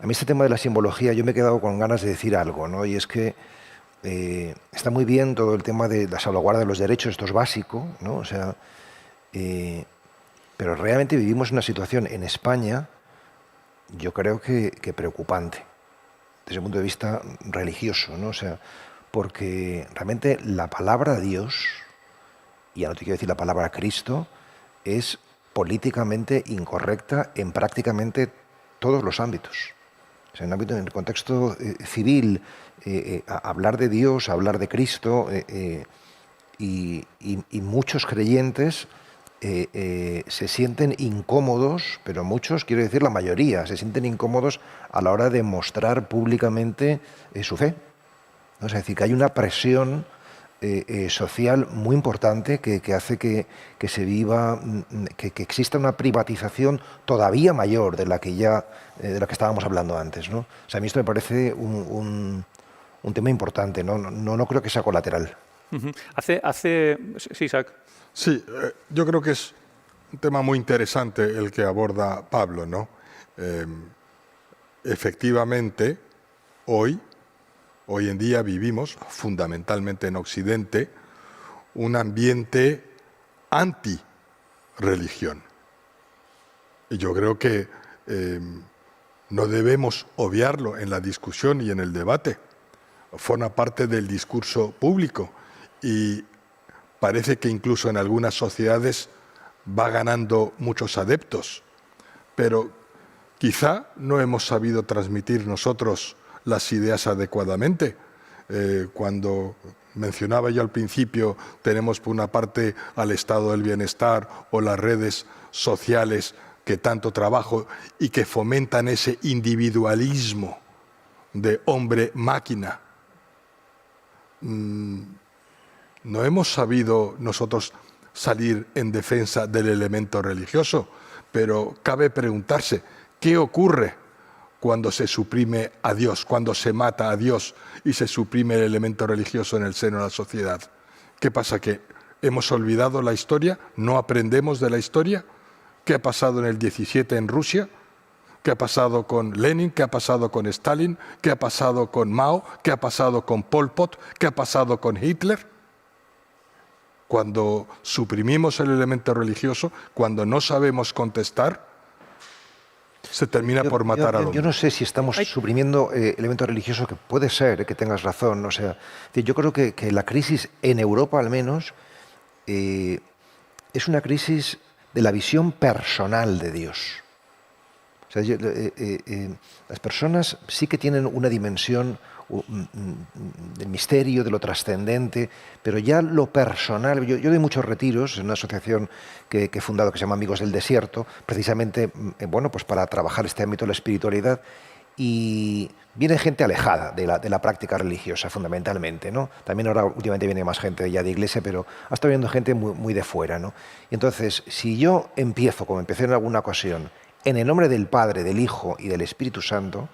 a mí este tema de la simbología, yo me he quedado con ganas de decir algo, ¿no? Y es que está muy bien todo el tema de la salvaguarda de los derechos, esto es básico, ¿no? O sea, pero realmente vivimos una situación en España, yo creo que preocupante, desde el punto de vista religioso, ¿no? O sea, porque realmente la palabra de Dios, y ya no te quiero decir la palabra Cristo, es políticamente incorrecta en prácticamente todos los ámbitos. O sea, en el contexto civil, hablar de Dios, hablar de Cristo, y muchos creyentes se sienten incómodos, pero muchos, quiero decir la mayoría, se sienten incómodos a la hora de mostrar públicamente su fe. ¿No? O sea, es decir, que hay una presión social muy importante que hace que se viva, que exista una privatización todavía mayor de la que estábamos hablando antes, ¿no? O sea, a mí esto me parece un tema importante, no creo que sea colateral. Uh-huh. Sí, Isaac. Sí, yo creo que es un tema muy interesante el que aborda Pablo, ¿no? Efectivamente, hoy en día vivimos, fundamentalmente en Occidente, un ambiente anti-religión. Y yo creo que no debemos obviarlo en la discusión y en el debate. Forma parte del discurso público y parece que incluso en algunas sociedades va ganando muchos adeptos. Pero quizá no hemos sabido transmitir nosotros las ideas adecuadamente. Cuando mencionaba yo al principio, tenemos por una parte al estado del bienestar o las redes sociales que tanto trabajo y que fomentan ese individualismo de hombre-máquina. No hemos sabido nosotros salir en defensa del elemento religioso, pero cabe preguntarse, ¿qué ocurre cuando se suprime a Dios, cuando se mata a Dios y se suprime el elemento religioso en el seno de la sociedad? ¿Qué pasa? ¿Que hemos olvidado la historia? ¿No aprendemos de la historia? ¿Qué ha pasado en el 17 en Rusia? ¿Qué ha pasado con Lenin? ¿Qué ha pasado con Stalin? ¿Qué ha pasado con Mao? ¿Qué ha pasado con Pol Pot? ¿Qué ha pasado con Hitler? Cuando suprimimos el elemento religioso, cuando no sabemos contestar, se termina por matar al hombre. Yo no sé si estamos suprimiendo elementos religiosos, que puede ser, que tengas razón. O sea, yo creo que la crisis en Europa, al menos, es una crisis de la visión personal de Dios. O sea, las personas sí que tienen una dimensión del misterio, de lo trascendente, pero ya lo personal. Yo doy muchos retiros en una asociación que he fundado que se llama Amigos del Desierto, precisamente pues para trabajar este ámbito de la espiritualidad, y viene gente alejada de la práctica religiosa, fundamentalmente, ¿no? También ahora últimamente viene más gente ya de iglesia, pero ha estado viendo gente muy de fuera, ¿no? Y entonces, si yo empiezo, como empecé en alguna ocasión, en el nombre del Padre, del Hijo y del Espíritu Santo,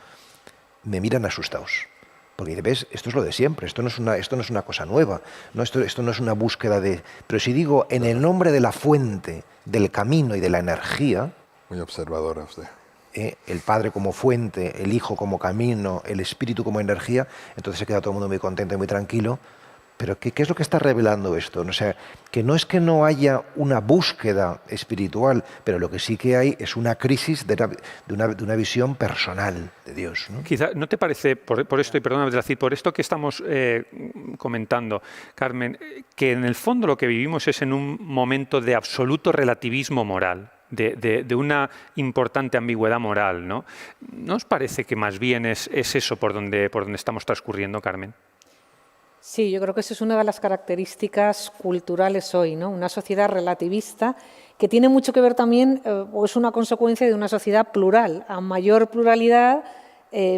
me miran asustados. Porque dice, ¿ves? Esto es lo de siempre, esto no es una cosa nueva, no, esto no es una búsqueda de... Pero si digo, en el nombre de la fuente, del camino y de la energía... Muy observadora usted. El Padre como fuente, el Hijo como camino, el Espíritu como energía, entonces se queda todo el mundo muy contento y muy tranquilo. Pero ¿qué es lo que está revelando esto? O sea, que no haya una búsqueda espiritual, pero lo que sí que hay es una crisis de una visión personal de Dios, ¿no? Quizá, ¿no te parece, por esto, y perdóname, decir, por esto que estamos comentando, Carmen, que en el fondo lo que vivimos es en un momento de absoluto relativismo moral? De una importante ambigüedad moral, ¿no? ¿No os parece que más bien es eso por donde estamos transcurriendo, Carmen? Sí, yo creo que esa es una de las características culturales hoy, ¿no? Una sociedad relativista que tiene mucho que ver también, o es una consecuencia de una sociedad plural. A mayor pluralidad,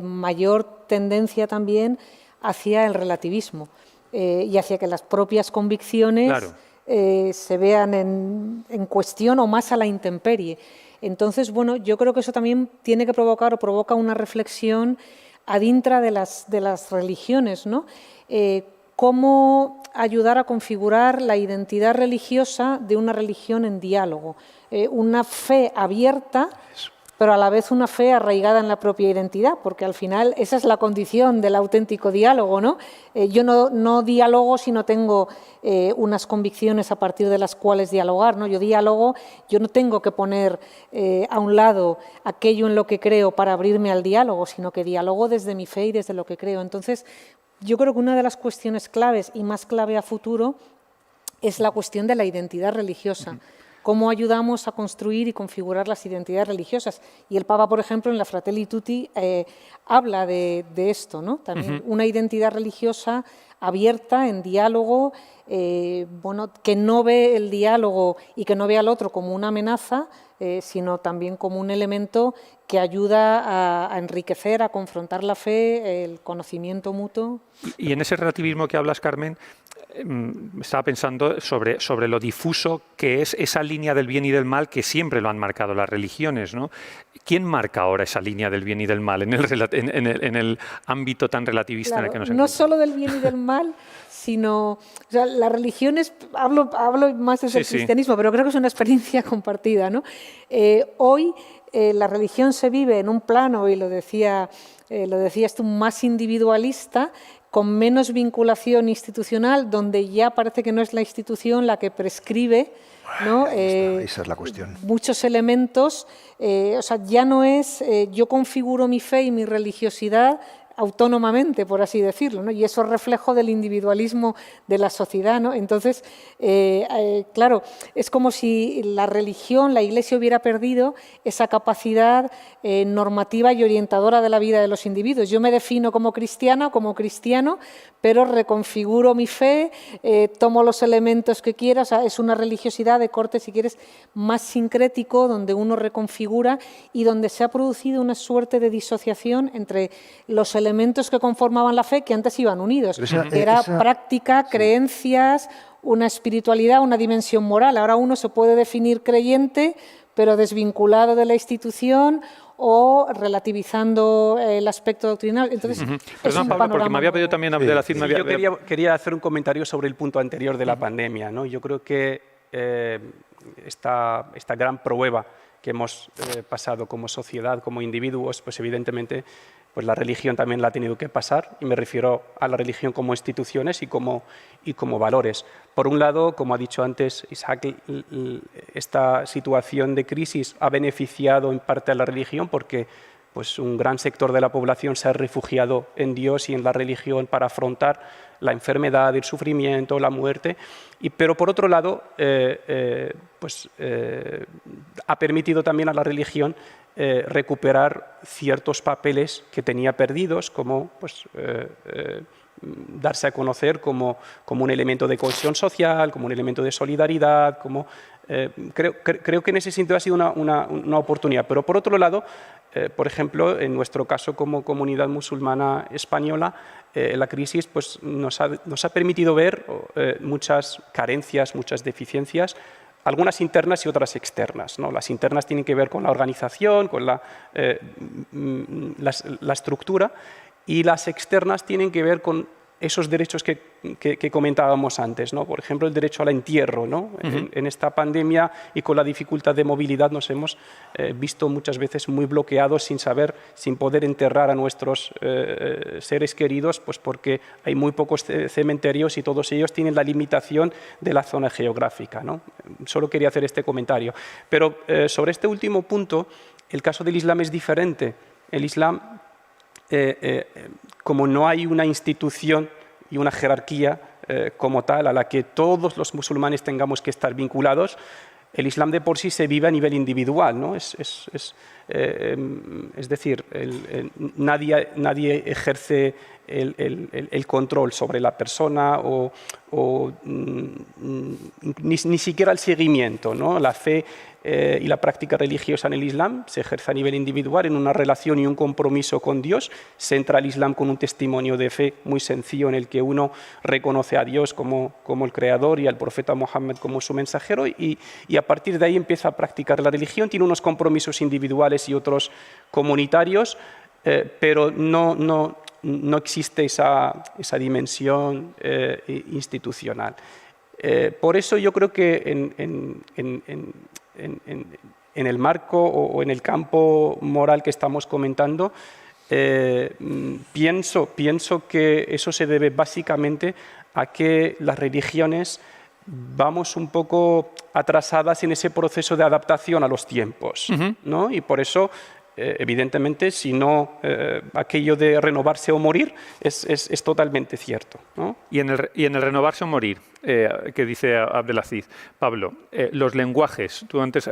mayor tendencia también hacia el relativismo y hacia que las propias convicciones... Claro. Se vean en cuestión o más a la intemperie. Entonces, bueno, yo creo que eso también tiene que provocar o provoca una reflexión ad intra de las religiones, ¿no? Cómo ayudar a configurar la identidad religiosa de una religión en diálogo. Una fe abierta, pero a la vez una fe arraigada en la propia identidad, porque al final esa es la condición del auténtico diálogo, ¿no? Yo no dialogo si no tengo unas convicciones a partir de las cuales dialogar, ¿no? Yo diálogo, yo no tengo que poner a un lado aquello en lo que creo para abrirme al diálogo, sino que dialogo desde mi fe y desde lo que creo. Entonces, yo creo que una de las cuestiones claves y más clave a futuro es la cuestión de la identidad religiosa. Cómo ayudamos a construir y configurar las identidades religiosas. Y el Papa, por ejemplo, en la Fratelli Tutti habla de esto, ¿no? También una identidad religiosa abierta, en diálogo, bueno, que no ve el diálogo y que no ve al otro como una amenaza, sino también como un elemento que ayuda a enriquecer, a confrontar la fe, el conocimiento mutuo. Y en ese relativismo que hablas, Carmen, estaba pensando sobre lo difuso que es esa línea del bien y del mal que siempre lo han marcado las religiones, ¿no? ¿Quién marca ahora esa línea del bien y del mal en el ámbito tan relativista en el que nos encontramos? No solo del bien y del mal, sino... O sea, las religiones, hablo más desde el cristianismo, pero creo que es una experiencia compartida, ¿no? Hoy la religión se vive en un plano, y lo decías tú, más individualista, con menos vinculación institucional, donde ya parece que no es la institución la que prescribe, ¿no? Esa es la cuestión. Muchos elementos, o sea, ya no es yo configuro mi fe y mi religiosidad autónomamente, por así decirlo, ¿no? Y eso es reflejo del individualismo de la sociedad, ¿no? Entonces, claro, es como si la religión, la Iglesia hubiera perdido esa capacidad normativa y orientadora de la vida de los individuos. Yo me defino como cristiana o como cristiano, pero reconfiguro mi fe, tomo los elementos que quiera, o sea, es una religiosidad de corte, si quieres, más sincrético, donde uno reconfigura y donde se ha producido una suerte de disociación entre los elementos que conformaban la fe que antes iban unidos. Era práctica, creencias, una espiritualidad, una dimensión moral. Ahora uno se puede definir creyente, pero desvinculado de la institución o relativizando el aspecto doctrinal. Entonces, Perdón, Pablo, porque me había pedido también Abdelazid. Yo quería hacer un comentario sobre el punto anterior de la pandemia, ¿no? Yo creo que esta gran prueba que hemos pasado como sociedad, como individuos, pues evidentemente pues la religión también la ha tenido que pasar, y me refiero a la religión como instituciones y como valores. Por un lado, como ha dicho antes Isaac, esta situación de crisis ha beneficiado en parte a la religión porque pues un gran sector de la población se ha refugiado en Dios y en la religión para afrontar la enfermedad, el sufrimiento, la muerte, pero por otro lado ha permitido también a la religión recuperar ciertos papeles que tenía perdidos, como pues, darse a conocer como un elemento de cohesión social, como un elemento de solidaridad, creo que en ese sentido ha sido una oportunidad. Pero por otro lado, por ejemplo, en nuestro caso como comunidad musulmana española, la crisis pues, nos ha permitido ver muchas carencias, muchas deficiencias, algunas internas y otras externas, ¿no? Las internas tienen que ver con la organización, con la estructura, y las externas tienen que ver con esos derechos que comentábamos antes, ¿no? Por ejemplo, el derecho al entierro, ¿no? En esta pandemia y con la dificultad de movilidad nos hemos visto muchas veces muy bloqueados sin poder enterrar a nuestros seres queridos, pues porque hay muy pocos cementerios y todos ellos tienen la limitación de la zona geográfica, ¿no? Solo quería hacer este comentario. Pero sobre este último punto, el caso del Islam es diferente. El Islam, como no hay una institución y una jerarquía como tal a la que todos los musulmanes tengamos que estar vinculados, el Islam de por sí se vive a nivel individual, ¿no? Es decir, nadie ejerce el control sobre la persona o ni siquiera el seguimiento, ¿no? La fe y la práctica religiosa en el Islam se ejerce a nivel individual en una relación y un compromiso con Dios. Se entra al Islam con un testimonio de fe muy sencillo en el que uno reconoce a Dios como el creador y al profeta Mohammed como su mensajero y a partir de ahí empieza a practicar la religión. Tiene unos compromisos individuales y otros comunitarios, pero no existe esa dimensión institucional. Por eso yo creo que en el marco o en el campo moral que estamos comentando, pienso que eso se debe básicamente a que las religiones vamos un poco atrasadas en ese proceso de adaptación a los tiempos, ¿no? Y por eso, evidentemente, si no, aquello de renovarse o morir es totalmente cierto, ¿no? Y en el renovarse o morir, que dice Abdelaziz, Pablo, los lenguajes, tú antes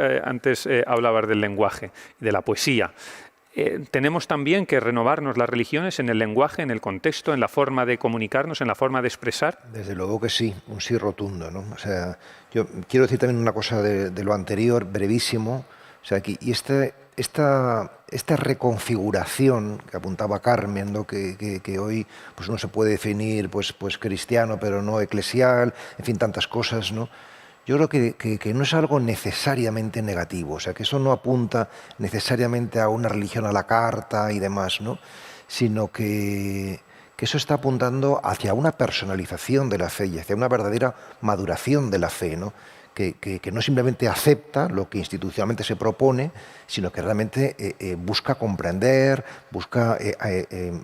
hablabas del lenguaje, de la poesía. Tenemos también que renovarnos las religiones en el lenguaje, en el contexto, en la forma de comunicarnos, en la forma de expresar. Desde luego que sí, un sí rotundo, ¿no? O sea, yo quiero decir también una cosa de lo anterior, brevísimo. O sea, esta reconfiguración que apuntaba Carmen, ¿no? que hoy pues uno se puede definir pues cristiano pero no eclesial, en fin, tantas cosas, ¿no? Yo creo que no es algo necesariamente negativo, o sea, que eso no apunta necesariamente a una religión a la carta y demás, ¿no? Sino que eso está apuntando hacia una personalización de la fe y hacia una verdadera maduración de la fe, ¿no? Que no simplemente acepta lo que institucionalmente se propone, sino que realmente busca comprender, busca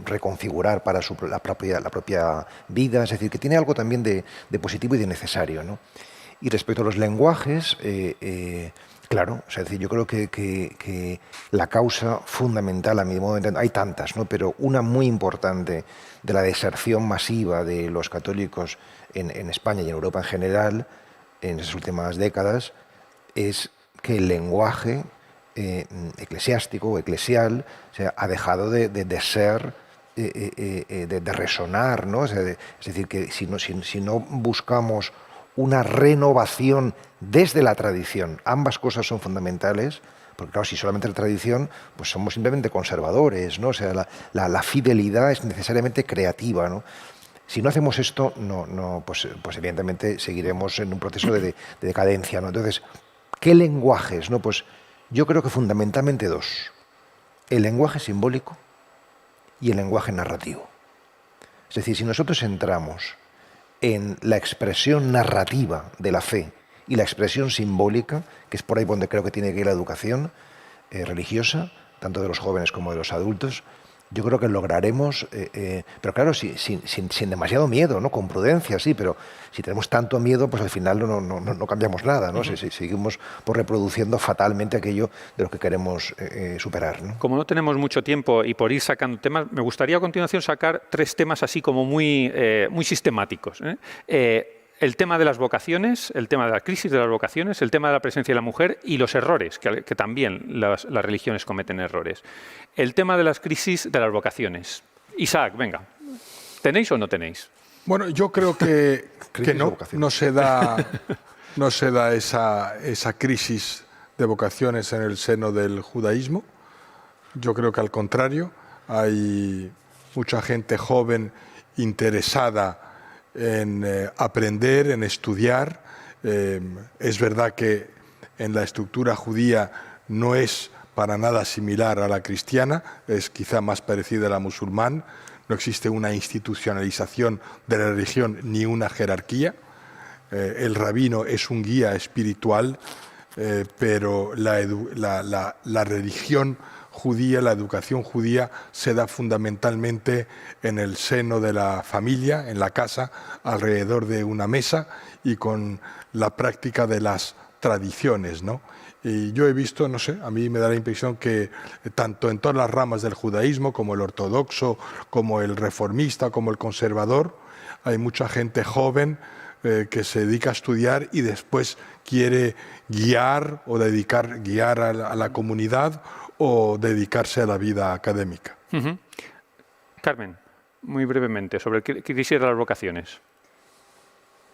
reconfigurar para la propia vida, es decir, que tiene algo también de positivo y de necesario, ¿no? Y respecto a los lenguajes, claro, o sea, es decir, yo creo que la causa fundamental, a mi modo de entender, hay tantas, ¿no? Pero una muy importante de la deserción masiva de los católicos en España y en Europa en general, en esas últimas décadas, es que el lenguaje eclesiástico o eclesial, o sea, ha dejado de ser, de resonar, ¿no? O sea, es decir, que si no buscamos una renovación desde la tradición, ambas cosas son fundamentales, porque claro, si solamente la tradición, pues somos simplemente conservadores, ¿no? O sea, la fidelidad es necesariamente creativa, ¿no? Si no hacemos esto, pues evidentemente seguiremos en un proceso de decadencia, ¿no? Entonces, ¿qué lenguajes? ¿No? Pues yo creo que fundamentalmente dos: el lenguaje simbólico y el lenguaje narrativo. Es decir, si nosotros entramos en la expresión narrativa de la fe y la expresión simbólica, que es por ahí donde creo que tiene que ir la educación religiosa, tanto de los jóvenes como de los adultos, yo creo que lograremos, pero claro, sin demasiado miedo, ¿no? Con prudencia, sí, pero si tenemos tanto miedo, pues al final no cambiamos nada, ¿no? Si seguimos reproduciendo fatalmente aquello de lo que queremos superar, ¿no? Como no tenemos mucho tiempo y por ir sacando temas, me gustaría a continuación sacar tres temas así como muy sistemáticos, el tema de las vocaciones, el tema de la crisis de las vocaciones, el tema de la presencia de la mujer y los errores, que también las religiones cometen errores. El tema de las crisis de las vocaciones. Isaac, venga, ¿tenéis o no tenéis? Bueno, yo creo que no se da esa crisis de vocaciones en el seno del judaísmo. Yo creo que al contrario, hay mucha gente joven interesada en aprender, en estudiar, Es verdad que en la estructura judía no es para nada similar a la cristiana, es quizá más parecida a la musulmán. No existe una institucionalización de la religión ni una jerarquía. El rabino es un guía espiritual, pero la religión judía, la educación judía se da fundamentalmente en el seno de la familia, en la casa, alrededor de una mesa y con la práctica de las tradiciones, ¿no? Y yo he visto, no sé, a mí me da la impresión que tanto en todas las ramas del judaísmo, como el ortodoxo, como el reformista, como el conservador, hay mucha gente joven que se dedica a estudiar y después quiere guiar a la comunidad o dedicarse a la vida académica. Carmen, muy brevemente, sobre qué crisis de las vocaciones.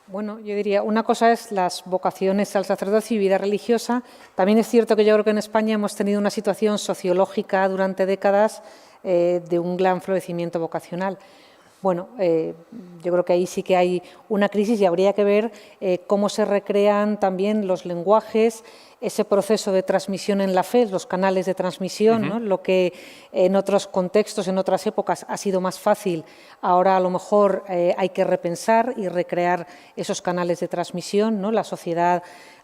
Bueno, yo diría, una cosa es las vocaciones al sacerdocio y vida religiosa. También es cierto que yo creo que en España hemos tenido una situación sociológica durante décadas de un gran florecimiento vocacional. Bueno, yo creo que ahí sí que hay una crisis y habría que ver cómo se recrean también los lenguajes, ese proceso de transmisión en la fe, los canales de transmisión, ¿no? Lo que en otros contextos, en otras épocas ha sido más fácil, ahora a lo mejor hay que repensar y recrear esos canales de transmisión, ¿no? La sociedad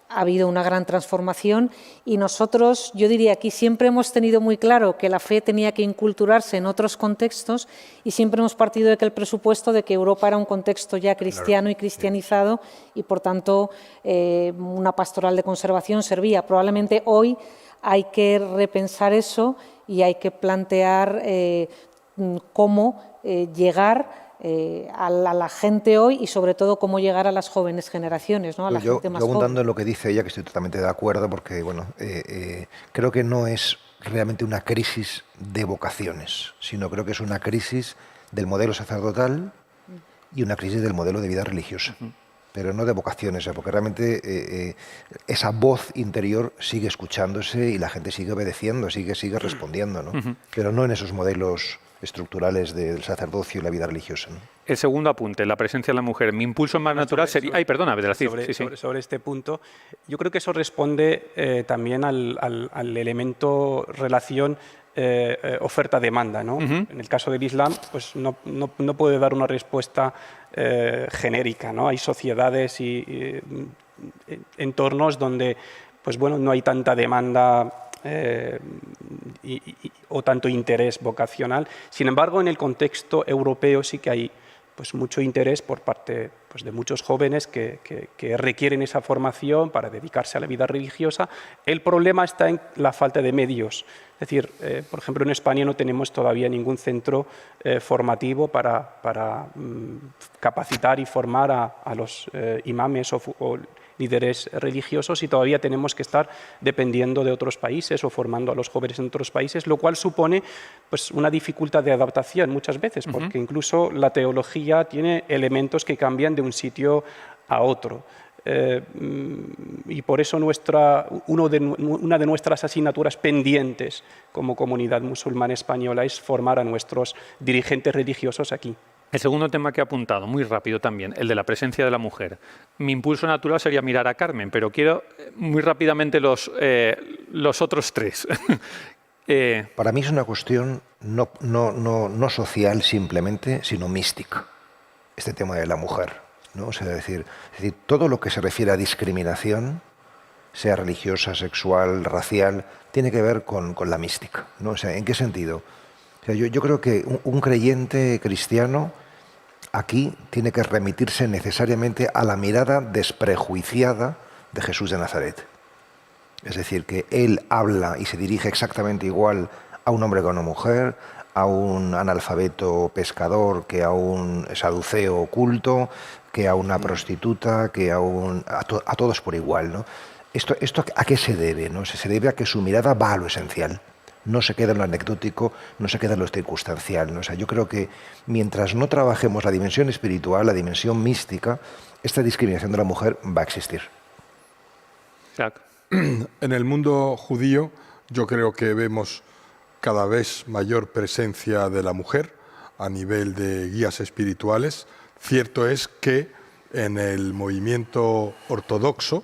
ha habido una gran transformación y nosotros, yo diría, aquí siempre hemos tenido muy claro que la fe tenía que inculturarse en otros contextos y siempre hemos partido de que el presupuesto de que Europa era un contexto ya cristiano y cristianizado y, por tanto, una pastoral de conservación servía. Probablemente hoy hay que repensar eso y hay que plantear cómo llegar a la gente hoy y sobre todo cómo llegar a las jóvenes generaciones, ¿no? A la gente más abundando joven. en lo que dice ella, que estoy totalmente de acuerdo, porque bueno, creo que no es realmente una crisis de vocaciones, sino creo que es una crisis del modelo sacerdotal y una crisis del modelo de vida religiosa, pero no de vocaciones, porque realmente esa voz interior sigue escuchándose y la gente sigue obedeciendo, sigue respondiendo, ¿no? Pero no en esos modelos estructurales del sacerdocio y la vida religiosa, ¿no? El segundo apunte, la presencia de la mujer. Mi impulso más natural sería... Ay, perdona, Beatriz. Sobre este punto, yo creo que eso responde también al elemento relación oferta-demanda, ¿no? En el caso del Islam, pues no puede dar una respuesta genérica, ¿no? Hay sociedades y entornos donde, pues bueno, no hay tanta demanda o tanto interés vocacional. Sin embargo, en el contexto europeo sí que hay pues mucho interés por parte pues, de muchos jóvenes que requieren esa formación para dedicarse a la vida religiosa. El problema está en la falta de medios. Es decir, por ejemplo, en España no tenemos todavía ningún centro formativo para capacitar y formar a los imames o líderes religiosos y todavía tenemos que estar dependiendo de otros países o formando a los jóvenes en otros países, lo cual supone pues, una dificultad de adaptación muchas veces, porque incluso la teología tiene elementos que cambian de un sitio a otro. Y por eso una de nuestras asignaturas pendientes como comunidad musulmana española es formar a nuestros dirigentes religiosos aquí. El segundo tema que he apuntado, muy rápido también, el de la presencia de la mujer. Mi impulso natural sería mirar a Carmen, pero quiero muy rápidamente los otros tres. Para mí es una cuestión no social simplemente, sino mística, este tema de la mujer, ¿no? O sea, es decir, todo lo que se refiere a discriminación, sea religiosa, sexual, racial, tiene que ver con la mística, ¿no? O sea, ¿en qué sentido? O sea, yo creo que un creyente cristiano aquí tiene que remitirse necesariamente a la mirada desprejuiciada de Jesús de Nazaret. Es decir, que él habla y se dirige exactamente igual a un hombre que a una mujer, a un analfabeto pescador, que a un saduceo oculto, que a una prostituta, que a todos por igual, ¿no? ¿Esto a qué se debe, ¿no? Se debe a que su mirada va a lo esencial. No se queda en lo anecdótico, no se queda en lo circunstancial, ¿no? O sea, yo creo que mientras no trabajemos la dimensión espiritual, la dimensión mística, esta discriminación de la mujer va a existir. Jacques. En el mundo judío yo creo que vemos cada vez mayor presencia de la mujer a nivel de guías espirituales. Cierto es que En el movimiento ortodoxo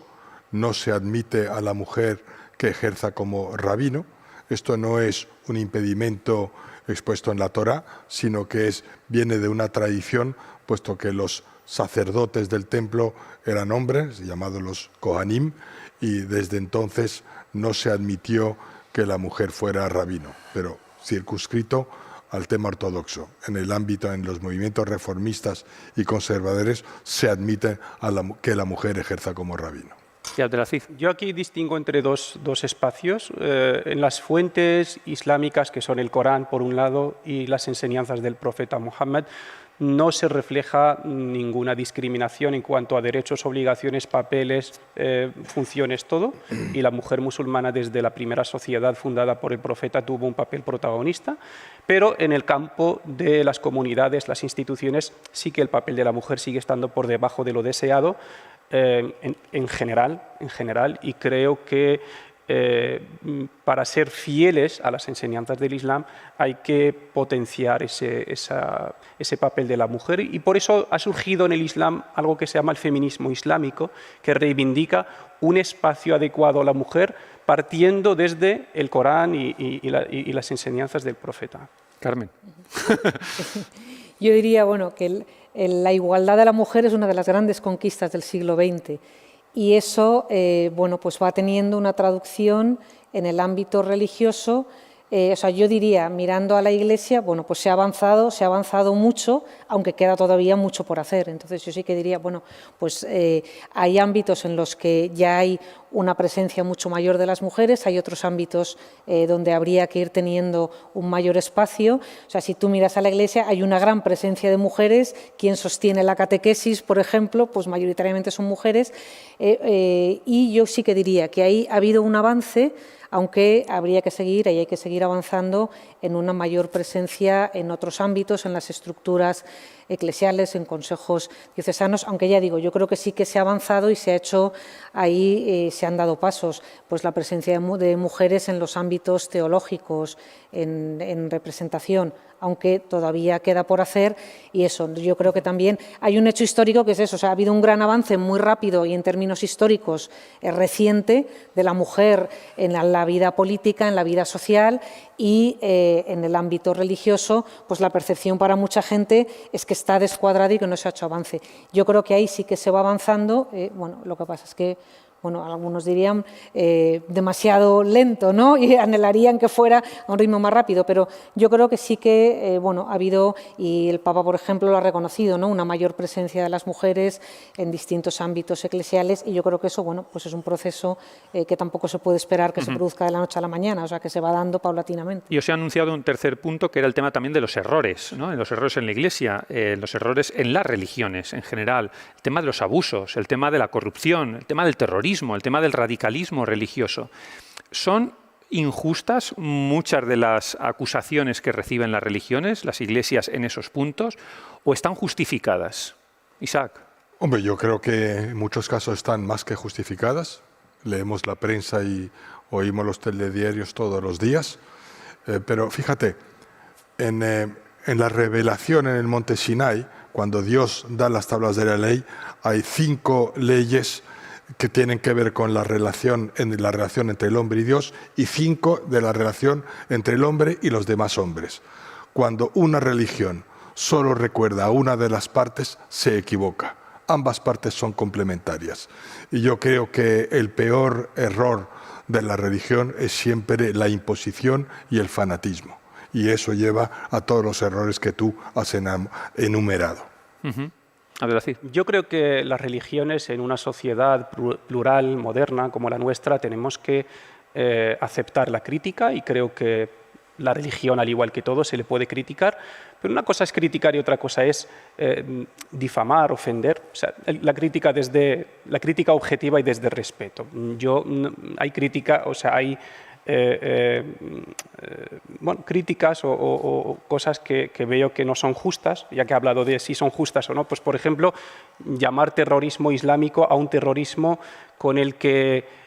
no se admite a la mujer que ejerza como rabino. Esto no es un impedimento expuesto en la Torá, sino que viene de una tradición, puesto que los sacerdotes del templo eran hombres, llamados los Kohanim, y desde entonces no se admitió que la mujer fuera rabino, pero circunscrito al tema ortodoxo. En el ámbito, en los movimientos reformistas y conservadores, se admite que la mujer ejerza como rabino. Yo aquí distingo entre dos espacios. En las fuentes islámicas, que son el Corán por un lado y las enseñanzas del profeta Muhammad, no se refleja ninguna discriminación en cuanto a derechos, obligaciones, papeles, funciones, todo. Y la mujer musulmana desde la primera sociedad fundada por el profeta tuvo un papel protagonista. Pero en el campo de las comunidades, las instituciones, sí que el papel de la mujer sigue estando por debajo de lo deseado en general, y creo que para ser fieles a las enseñanzas del Islam hay que potenciar ese papel de la mujer, y por eso ha surgido en el Islam algo que se llama el feminismo islámico, que reivindica un espacio adecuado a la mujer partiendo desde el Corán y las enseñanzas del profeta. Carmen. Yo diría, bueno, que la igualdad de la mujer es una de las grandes conquistas del siglo XX. Y eso bueno, pues va teniendo una traducción en el ámbito religioso. O sea, yo diría, mirando a la Iglesia, bueno, pues se ha avanzado mucho, aunque queda todavía mucho por hacer. Entonces yo sí que diría, bueno, pues hay ámbitos en los que ya hay una presencia mucho mayor de las mujeres, hay otros ámbitos donde habría que ir teniendo un mayor espacio. O sea, si tú miras a la Iglesia, hay una gran presencia de mujeres. Quien sostiene la catequesis, por ejemplo, pues mayoritariamente son mujeres. Y yo sí que diría que ahí ha habido un avance, aunque habría que seguir, y hay que seguir avanzando en una mayor presencia en otros ámbitos, en las estructuras eclesiales, en consejos diocesanos, aunque ya digo, yo creo que sí que se ha avanzado y se ha hecho ahí, se han dado pasos, pues la presencia de mujeres en los ámbitos teológicos, en representación, aunque todavía queda por hacer, y eso, yo creo que también hay un hecho histórico que es eso, o sea, ha habido un gran avance muy rápido y en términos históricos reciente de la mujer en la vida política, en la vida social, y en el ámbito religioso, pues la percepción para mucha gente es que está descuadrada y que no se ha hecho avance. Yo creo que ahí sí que se va avanzando, bueno, lo que pasa es que, bueno, algunos dirían demasiado lento, ¿no? Y anhelarían que fuera a un ritmo más rápido, pero yo creo que sí que, bueno, ha habido, y el Papa, por ejemplo, lo ha reconocido, ¿no? Una mayor presencia de las mujeres en distintos ámbitos eclesiales, y yo creo que eso, bueno, pues es un proceso que tampoco se puede esperar que se produzca de la noche a la mañana, o sea, que se va dando paulatinamente. Y os he anunciado un tercer punto, que era el tema también de los errores, ¿no? Los errores en la Iglesia, los errores en las religiones en general, el tema de los abusos, el tema de la corrupción, el tema del terrorismo, el tema del radicalismo religioso. ¿Son injustas muchas de las acusaciones que reciben las religiones, las iglesias, en esos puntos, o están justificadas? Isaac. Hombre, yo creo que en muchos casos están más que justificadas. Leemos la prensa y oímos los telediarios todos los días. Pero fíjate, en la revelación en el monte Sinai, cuando Dios da las tablas de la ley, hay 5 leyes que tienen que ver con la relación entre el hombre y Dios, y 5 de la relación entre el hombre y los demás hombres. Cuando una religión solo recuerda a una de las partes, se equivoca. Ambas partes son complementarias. Y yo creo que el peor error de la religión es siempre la imposición y el fanatismo. Y eso lleva a todos los errores que tú has enumerado. Yo creo que las religiones en una sociedad plural, moderna como la nuestra, tenemos que aceptar la crítica, y creo que la religión, al igual que todo, se le puede criticar, pero una cosa es criticar y otra cosa es difamar, ofender. O sea, la crítica objetiva y desde respeto. Hay crítica, o sea, hay bueno, críticas o cosas que veo que no son justas, ya que he hablado de si son justas o no. Pues, por ejemplo, llamar terrorismo islámico a un terrorismo con el que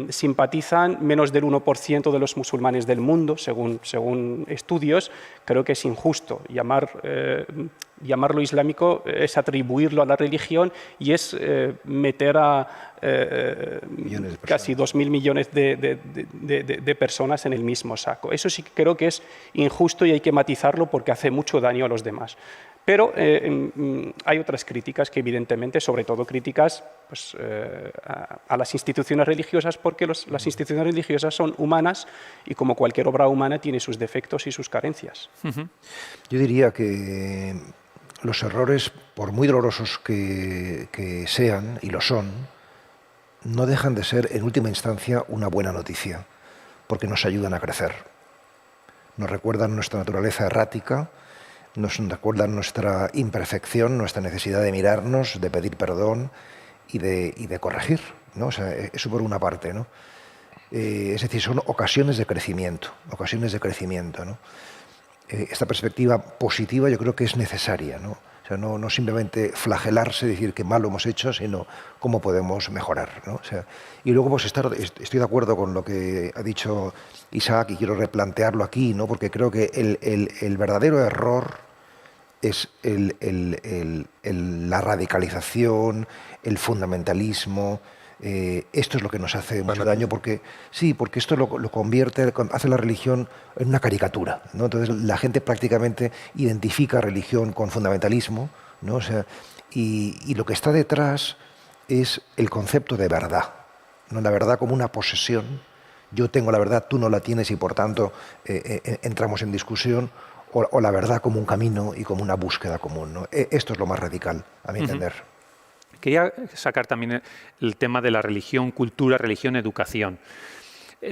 simpatizan menos del 1% de los musulmanes del mundo, según estudios. Creo que es injusto llamarlo islámico, es atribuirlo a la religión y es meter a casi 2.000 millones de personas en el mismo saco. Eso sí que creo que es injusto y hay que matizarlo porque hace mucho daño a los demás. Pero hay otras críticas que evidentemente, sobre todo críticas pues, a las instituciones religiosas, porque las instituciones religiosas son humanas y como cualquier obra humana tiene sus defectos y sus carencias. Yo diría que los errores, por muy dolorosos que sean, y lo son, no dejan de ser en última instancia una buena noticia, porque nos ayudan a crecer. Nos recuerdan nuestra naturaleza errática, nos recuerdan nuestra imperfección, nuestra necesidad de mirarnos, de pedir perdón y de corregir, ¿no? O sea, eso por una parte, ¿no? Es decir, son ocasiones de crecimiento, ¿no? Esta perspectiva positiva yo creo que es necesaria, ¿no? O sea, no simplemente flagelarse, decir que mal lo hemos hecho, sino cómo podemos mejorar, ¿no? O sea, y luego pues estoy de acuerdo con lo que ha dicho Isaac y quiero replantearlo aquí, ¿no? Porque creo que el verdadero error es la radicalización, el fundamentalismo. Esto es lo que nos hace mucho daño, porque esto lo convierte, hace la religión en una caricatura, ¿no? Entonces la gente prácticamente identifica religión con fundamentalismo, ¿no? O sea, y lo que está detrás es el concepto de verdad, ¿no? La verdad como una posesión. Yo tengo la verdad, tú no la tienes y por tanto entramos en discusión, o la verdad como un camino y como una búsqueda común, ¿no? Esto es lo más radical, a mi entender. Quería sacar también el tema de la religión, cultura, religión, educación.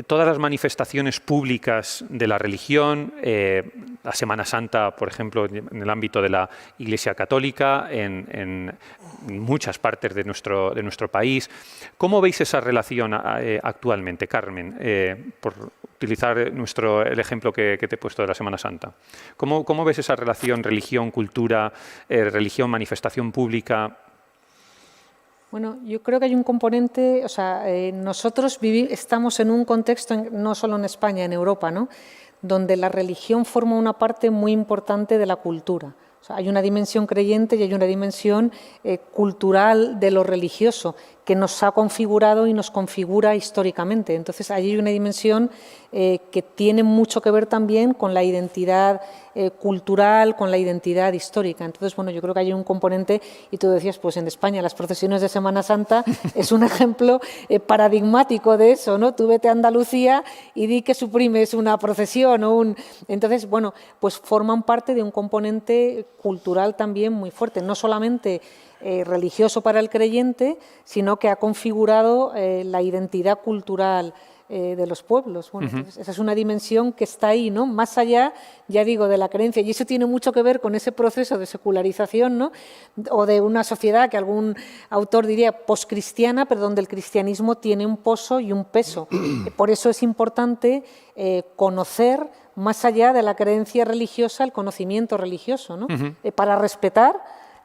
Todas las manifestaciones públicas de la religión, la Semana Santa, por ejemplo, en el ámbito de la Iglesia Católica, en muchas partes de nuestro país. ¿Cómo veis esa relación actualmente, Carmen? Por utilizar el ejemplo que te he puesto de la Semana Santa. ¿Cómo ves esa relación religión, cultura, religión, manifestación pública? Bueno, yo creo que hay un componente, o sea, nosotros estamos en un contexto, no solo en España, en Europa, ¿no?, donde la religión forma una parte muy importante de la cultura. O sea, hay una dimensión creyente y hay una dimensión cultural de lo religioso que nos ha configurado y nos configura históricamente. Entonces, ahí hay una dimensión que tiene mucho que ver también con la identidad cultural, con la identidad histórica. Entonces, bueno, yo creo que hay un componente, y tú decías, pues en España las procesiones de Semana Santa es un ejemplo paradigmático de eso, ¿no? Tú vete a Andalucía y di que suprimes una procesión Entonces, bueno, pues forman parte de un componente cultural también muy fuerte, no solamente religioso para el creyente, sino que ha configurado la identidad cultural de los pueblos. Bueno, entonces, esa es una dimensión que está ahí, ¿no?, más allá, ya digo, de la creencia, y eso tiene mucho que ver con ese proceso de secularización, ¿no?, o de una sociedad que algún autor diría poscristiana, pero donde el cristianismo tiene un pozo y un peso. Por eso es importante conocer, más allá de la creencia religiosa, el conocimiento religioso, ¿no?, para respetar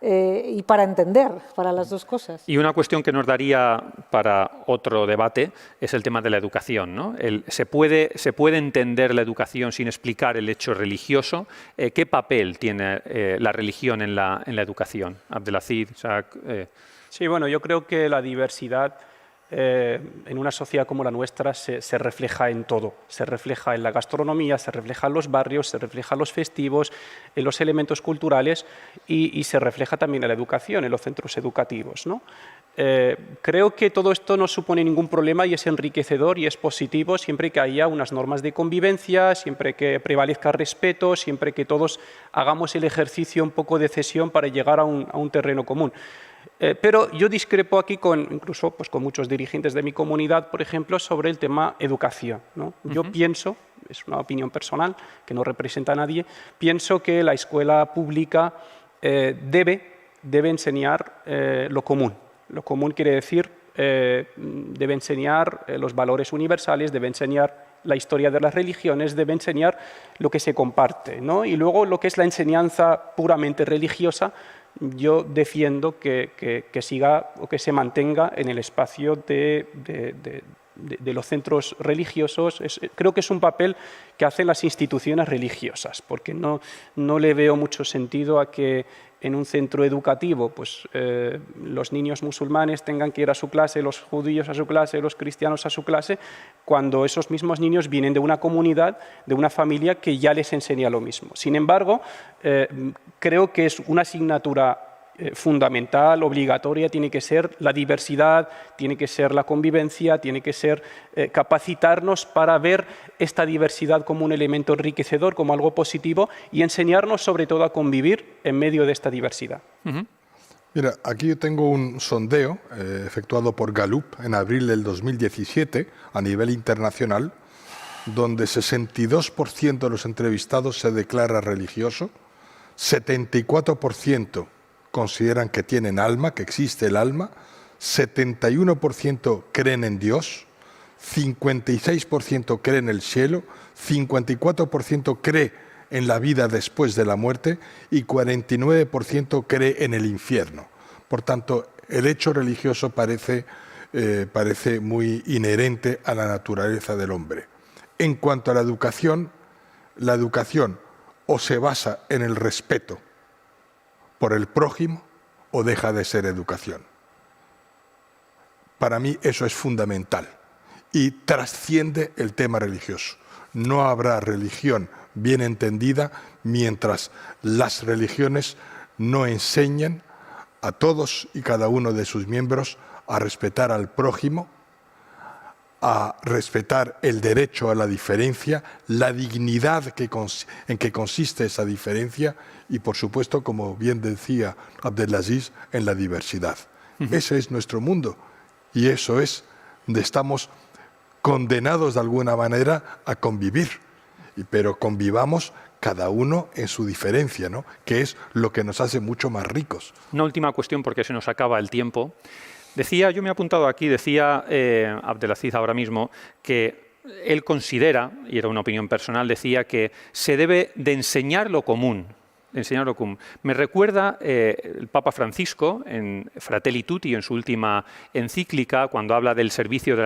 y para entender, para las dos cosas. Y una cuestión que nos daría para otro debate es el tema de la educación, ¿no? ¿Se puede entender la educación sin explicar el hecho religioso? ¿Qué papel tiene la religión en la educación? Abdelazid, Isaac. Sí, bueno, yo creo que la diversidad en una sociedad como la nuestra se refleja en todo. Se refleja en la gastronomía, se refleja en los barrios, se refleja en los festivos, en los elementos culturales y se refleja también en la educación, en los centros educativos, ¿no? Creo que todo esto no supone ningún problema y es enriquecedor y es positivo siempre que haya unas normas de convivencia, siempre que prevalezca respeto, siempre que todos hagamos el ejercicio un poco de cesión para llegar a un terreno común. Pero yo discrepo aquí incluso pues, con muchos dirigentes de mi comunidad, por ejemplo, sobre el tema educación, ¿no? Yo pienso, es una opinión personal que no representa a nadie, pienso que la escuela pública debe enseñar lo común. Lo común quiere decir, debe enseñar los valores universales, debe enseñar la historia de las religiones, debe enseñar lo que se comparte, ¿no? Y luego lo que es la enseñanza puramente religiosa, yo defiendo que siga o que se mantenga en el espacio de los centros religiosos. Creo que es un papel que hacen las instituciones religiosas, porque no le veo mucho sentido a que en un centro educativo pues, los niños musulmanes tengan que ir a su clase, los judíos a su clase, los cristianos a su clase, cuando esos mismos niños vienen de una comunidad, de una familia que ya les enseña lo mismo. Sin embargo, creo que es una asignatura fundamental, obligatoria, tiene que ser la diversidad, tiene que ser la convivencia, tiene que ser capacitarnos para ver esta diversidad como un elemento enriquecedor, como algo positivo, y enseñarnos sobre todo a convivir en medio de esta diversidad. Mira, aquí yo tengo un sondeo efectuado por Gallup en abril del 2017 a nivel internacional, donde 62% de los entrevistados se declara religioso, 74% consideran que tienen alma, que existe el alma, 71% creen en Dios, 56% creen en el cielo, 54% cree en la vida después de la muerte y 49% cree en el infierno. Por tanto, el hecho religioso parece muy inherente a la naturaleza del hombre. En cuanto a la educación o se basa en el respeto por el prójimo o deja de ser educación. Para mí eso es fundamental y trasciende el tema religioso. No habrá religión bien entendida mientras las religiones no enseñen a todos y cada uno de sus miembros a respetar al prójimo, a respetar el derecho a la diferencia, la dignidad en que consiste esa diferencia y, por supuesto, como bien decía Abdelaziz, en la diversidad. Ese es nuestro mundo y eso es donde estamos condenados de alguna manera a convivir, pero convivamos cada uno en su diferencia, ¿no? Que es lo que nos hace mucho más ricos. Una última cuestión porque se nos acaba el tiempo. Yo me he apuntado aquí, decía Abdelaziz ahora mismo, que él considera, y era una opinión personal, decía que se debe de enseñar lo común. Me recuerda el Papa Francisco en Fratelli Tutti, en su última encíclica, cuando habla del servicio de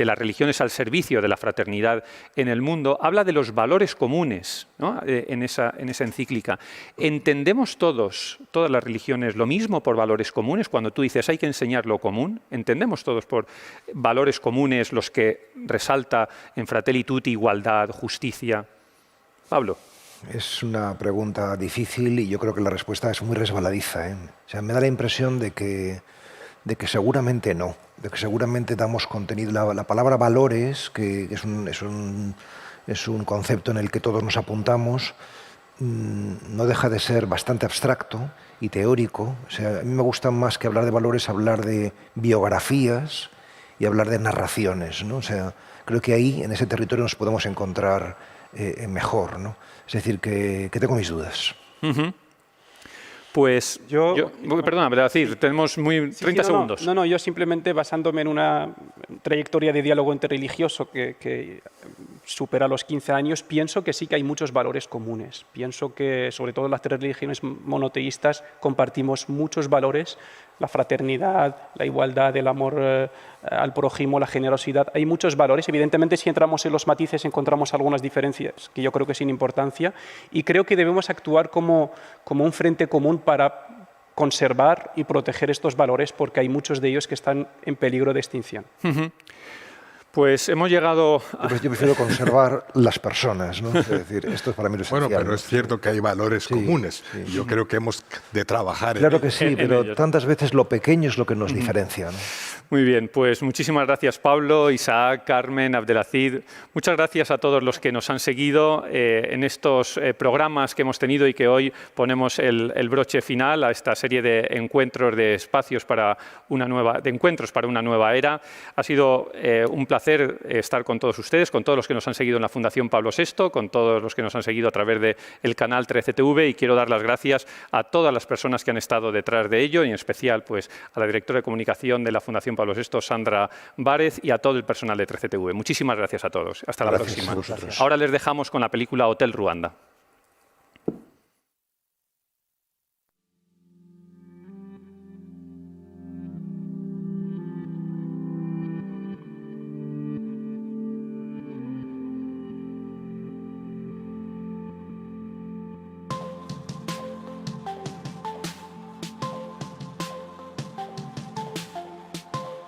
las religiones al servicio de la fraternidad en el mundo, habla de los valores comunes, ¿no? en esa encíclica. ¿Entendemos todas las religiones, lo mismo por valores comunes? Cuando tú dices hay que enseñar lo común, ¿entendemos todos por valores comunes los que resalta en Fratelli Tutti, igualdad, justicia? Pablo. Es una pregunta difícil y yo creo que la respuesta es muy resbaladiza, ¿eh? O sea, me da la impresión de que seguramente no, de que seguramente damos contenido. La palabra valores, que es un concepto en el que todos nos apuntamos, no deja de ser bastante abstracto y teórico. O sea, a mí me gusta más que hablar de valores, hablar de biografías y hablar de narraciones, ¿no? O sea, creo que ahí, en ese territorio, nos podemos encontrar mejor, ¿no? Es decir, que tengo mis dudas. Pues perdona, pero decir, tenemos 30 segundos. Yo simplemente basándome en una trayectoria de diálogo interreligioso que supera los 15 años, pienso que sí que hay muchos valores comunes. Pienso que, sobre todo las tres religiones monoteístas, compartimos muchos valores: la fraternidad, la igualdad, el amor al prójimo, la generosidad. Hay muchos valores. Evidentemente, si entramos en los matices, encontramos algunas diferencias que yo creo que sin importancia, y creo que debemos actuar como un frente común para conservar y proteger estos valores, porque hay muchos de ellos que están en peligro de extinción. Pues hemos llegado a... Yo prefiero conservar las personas, ¿no? Es decir, esto es para mí lo esencial. Bueno, pero es cierto que hay valores comunes. Sí. Yo creo que hemos de trabajar en Claro que sí, pero tantas veces lo pequeño es lo que nos diferencia, ¿no? Muy bien, pues muchísimas gracias Pablo, Isaac, Carmen, Abdelaziz. Muchas gracias a todos los que nos han seguido en estos programas que hemos tenido y que hoy ponemos el broche final a esta serie de encuentros de espacios de encuentros para una nueva era. Ha sido un placer estar con todos ustedes, con todos los que nos han seguido en la Fundación Pablo VI, con todos los que nos han seguido a través del canal 13TV, y quiero dar las gracias a todas las personas que han estado detrás de ello, y en especial pues, a la directora de comunicación de la Fundación Pablo VI, Sandra Várez, y a todo el personal de 13TV. Muchísimas gracias a todos. Hasta la próxima. Ahora les dejamos con la película Hotel Ruanda.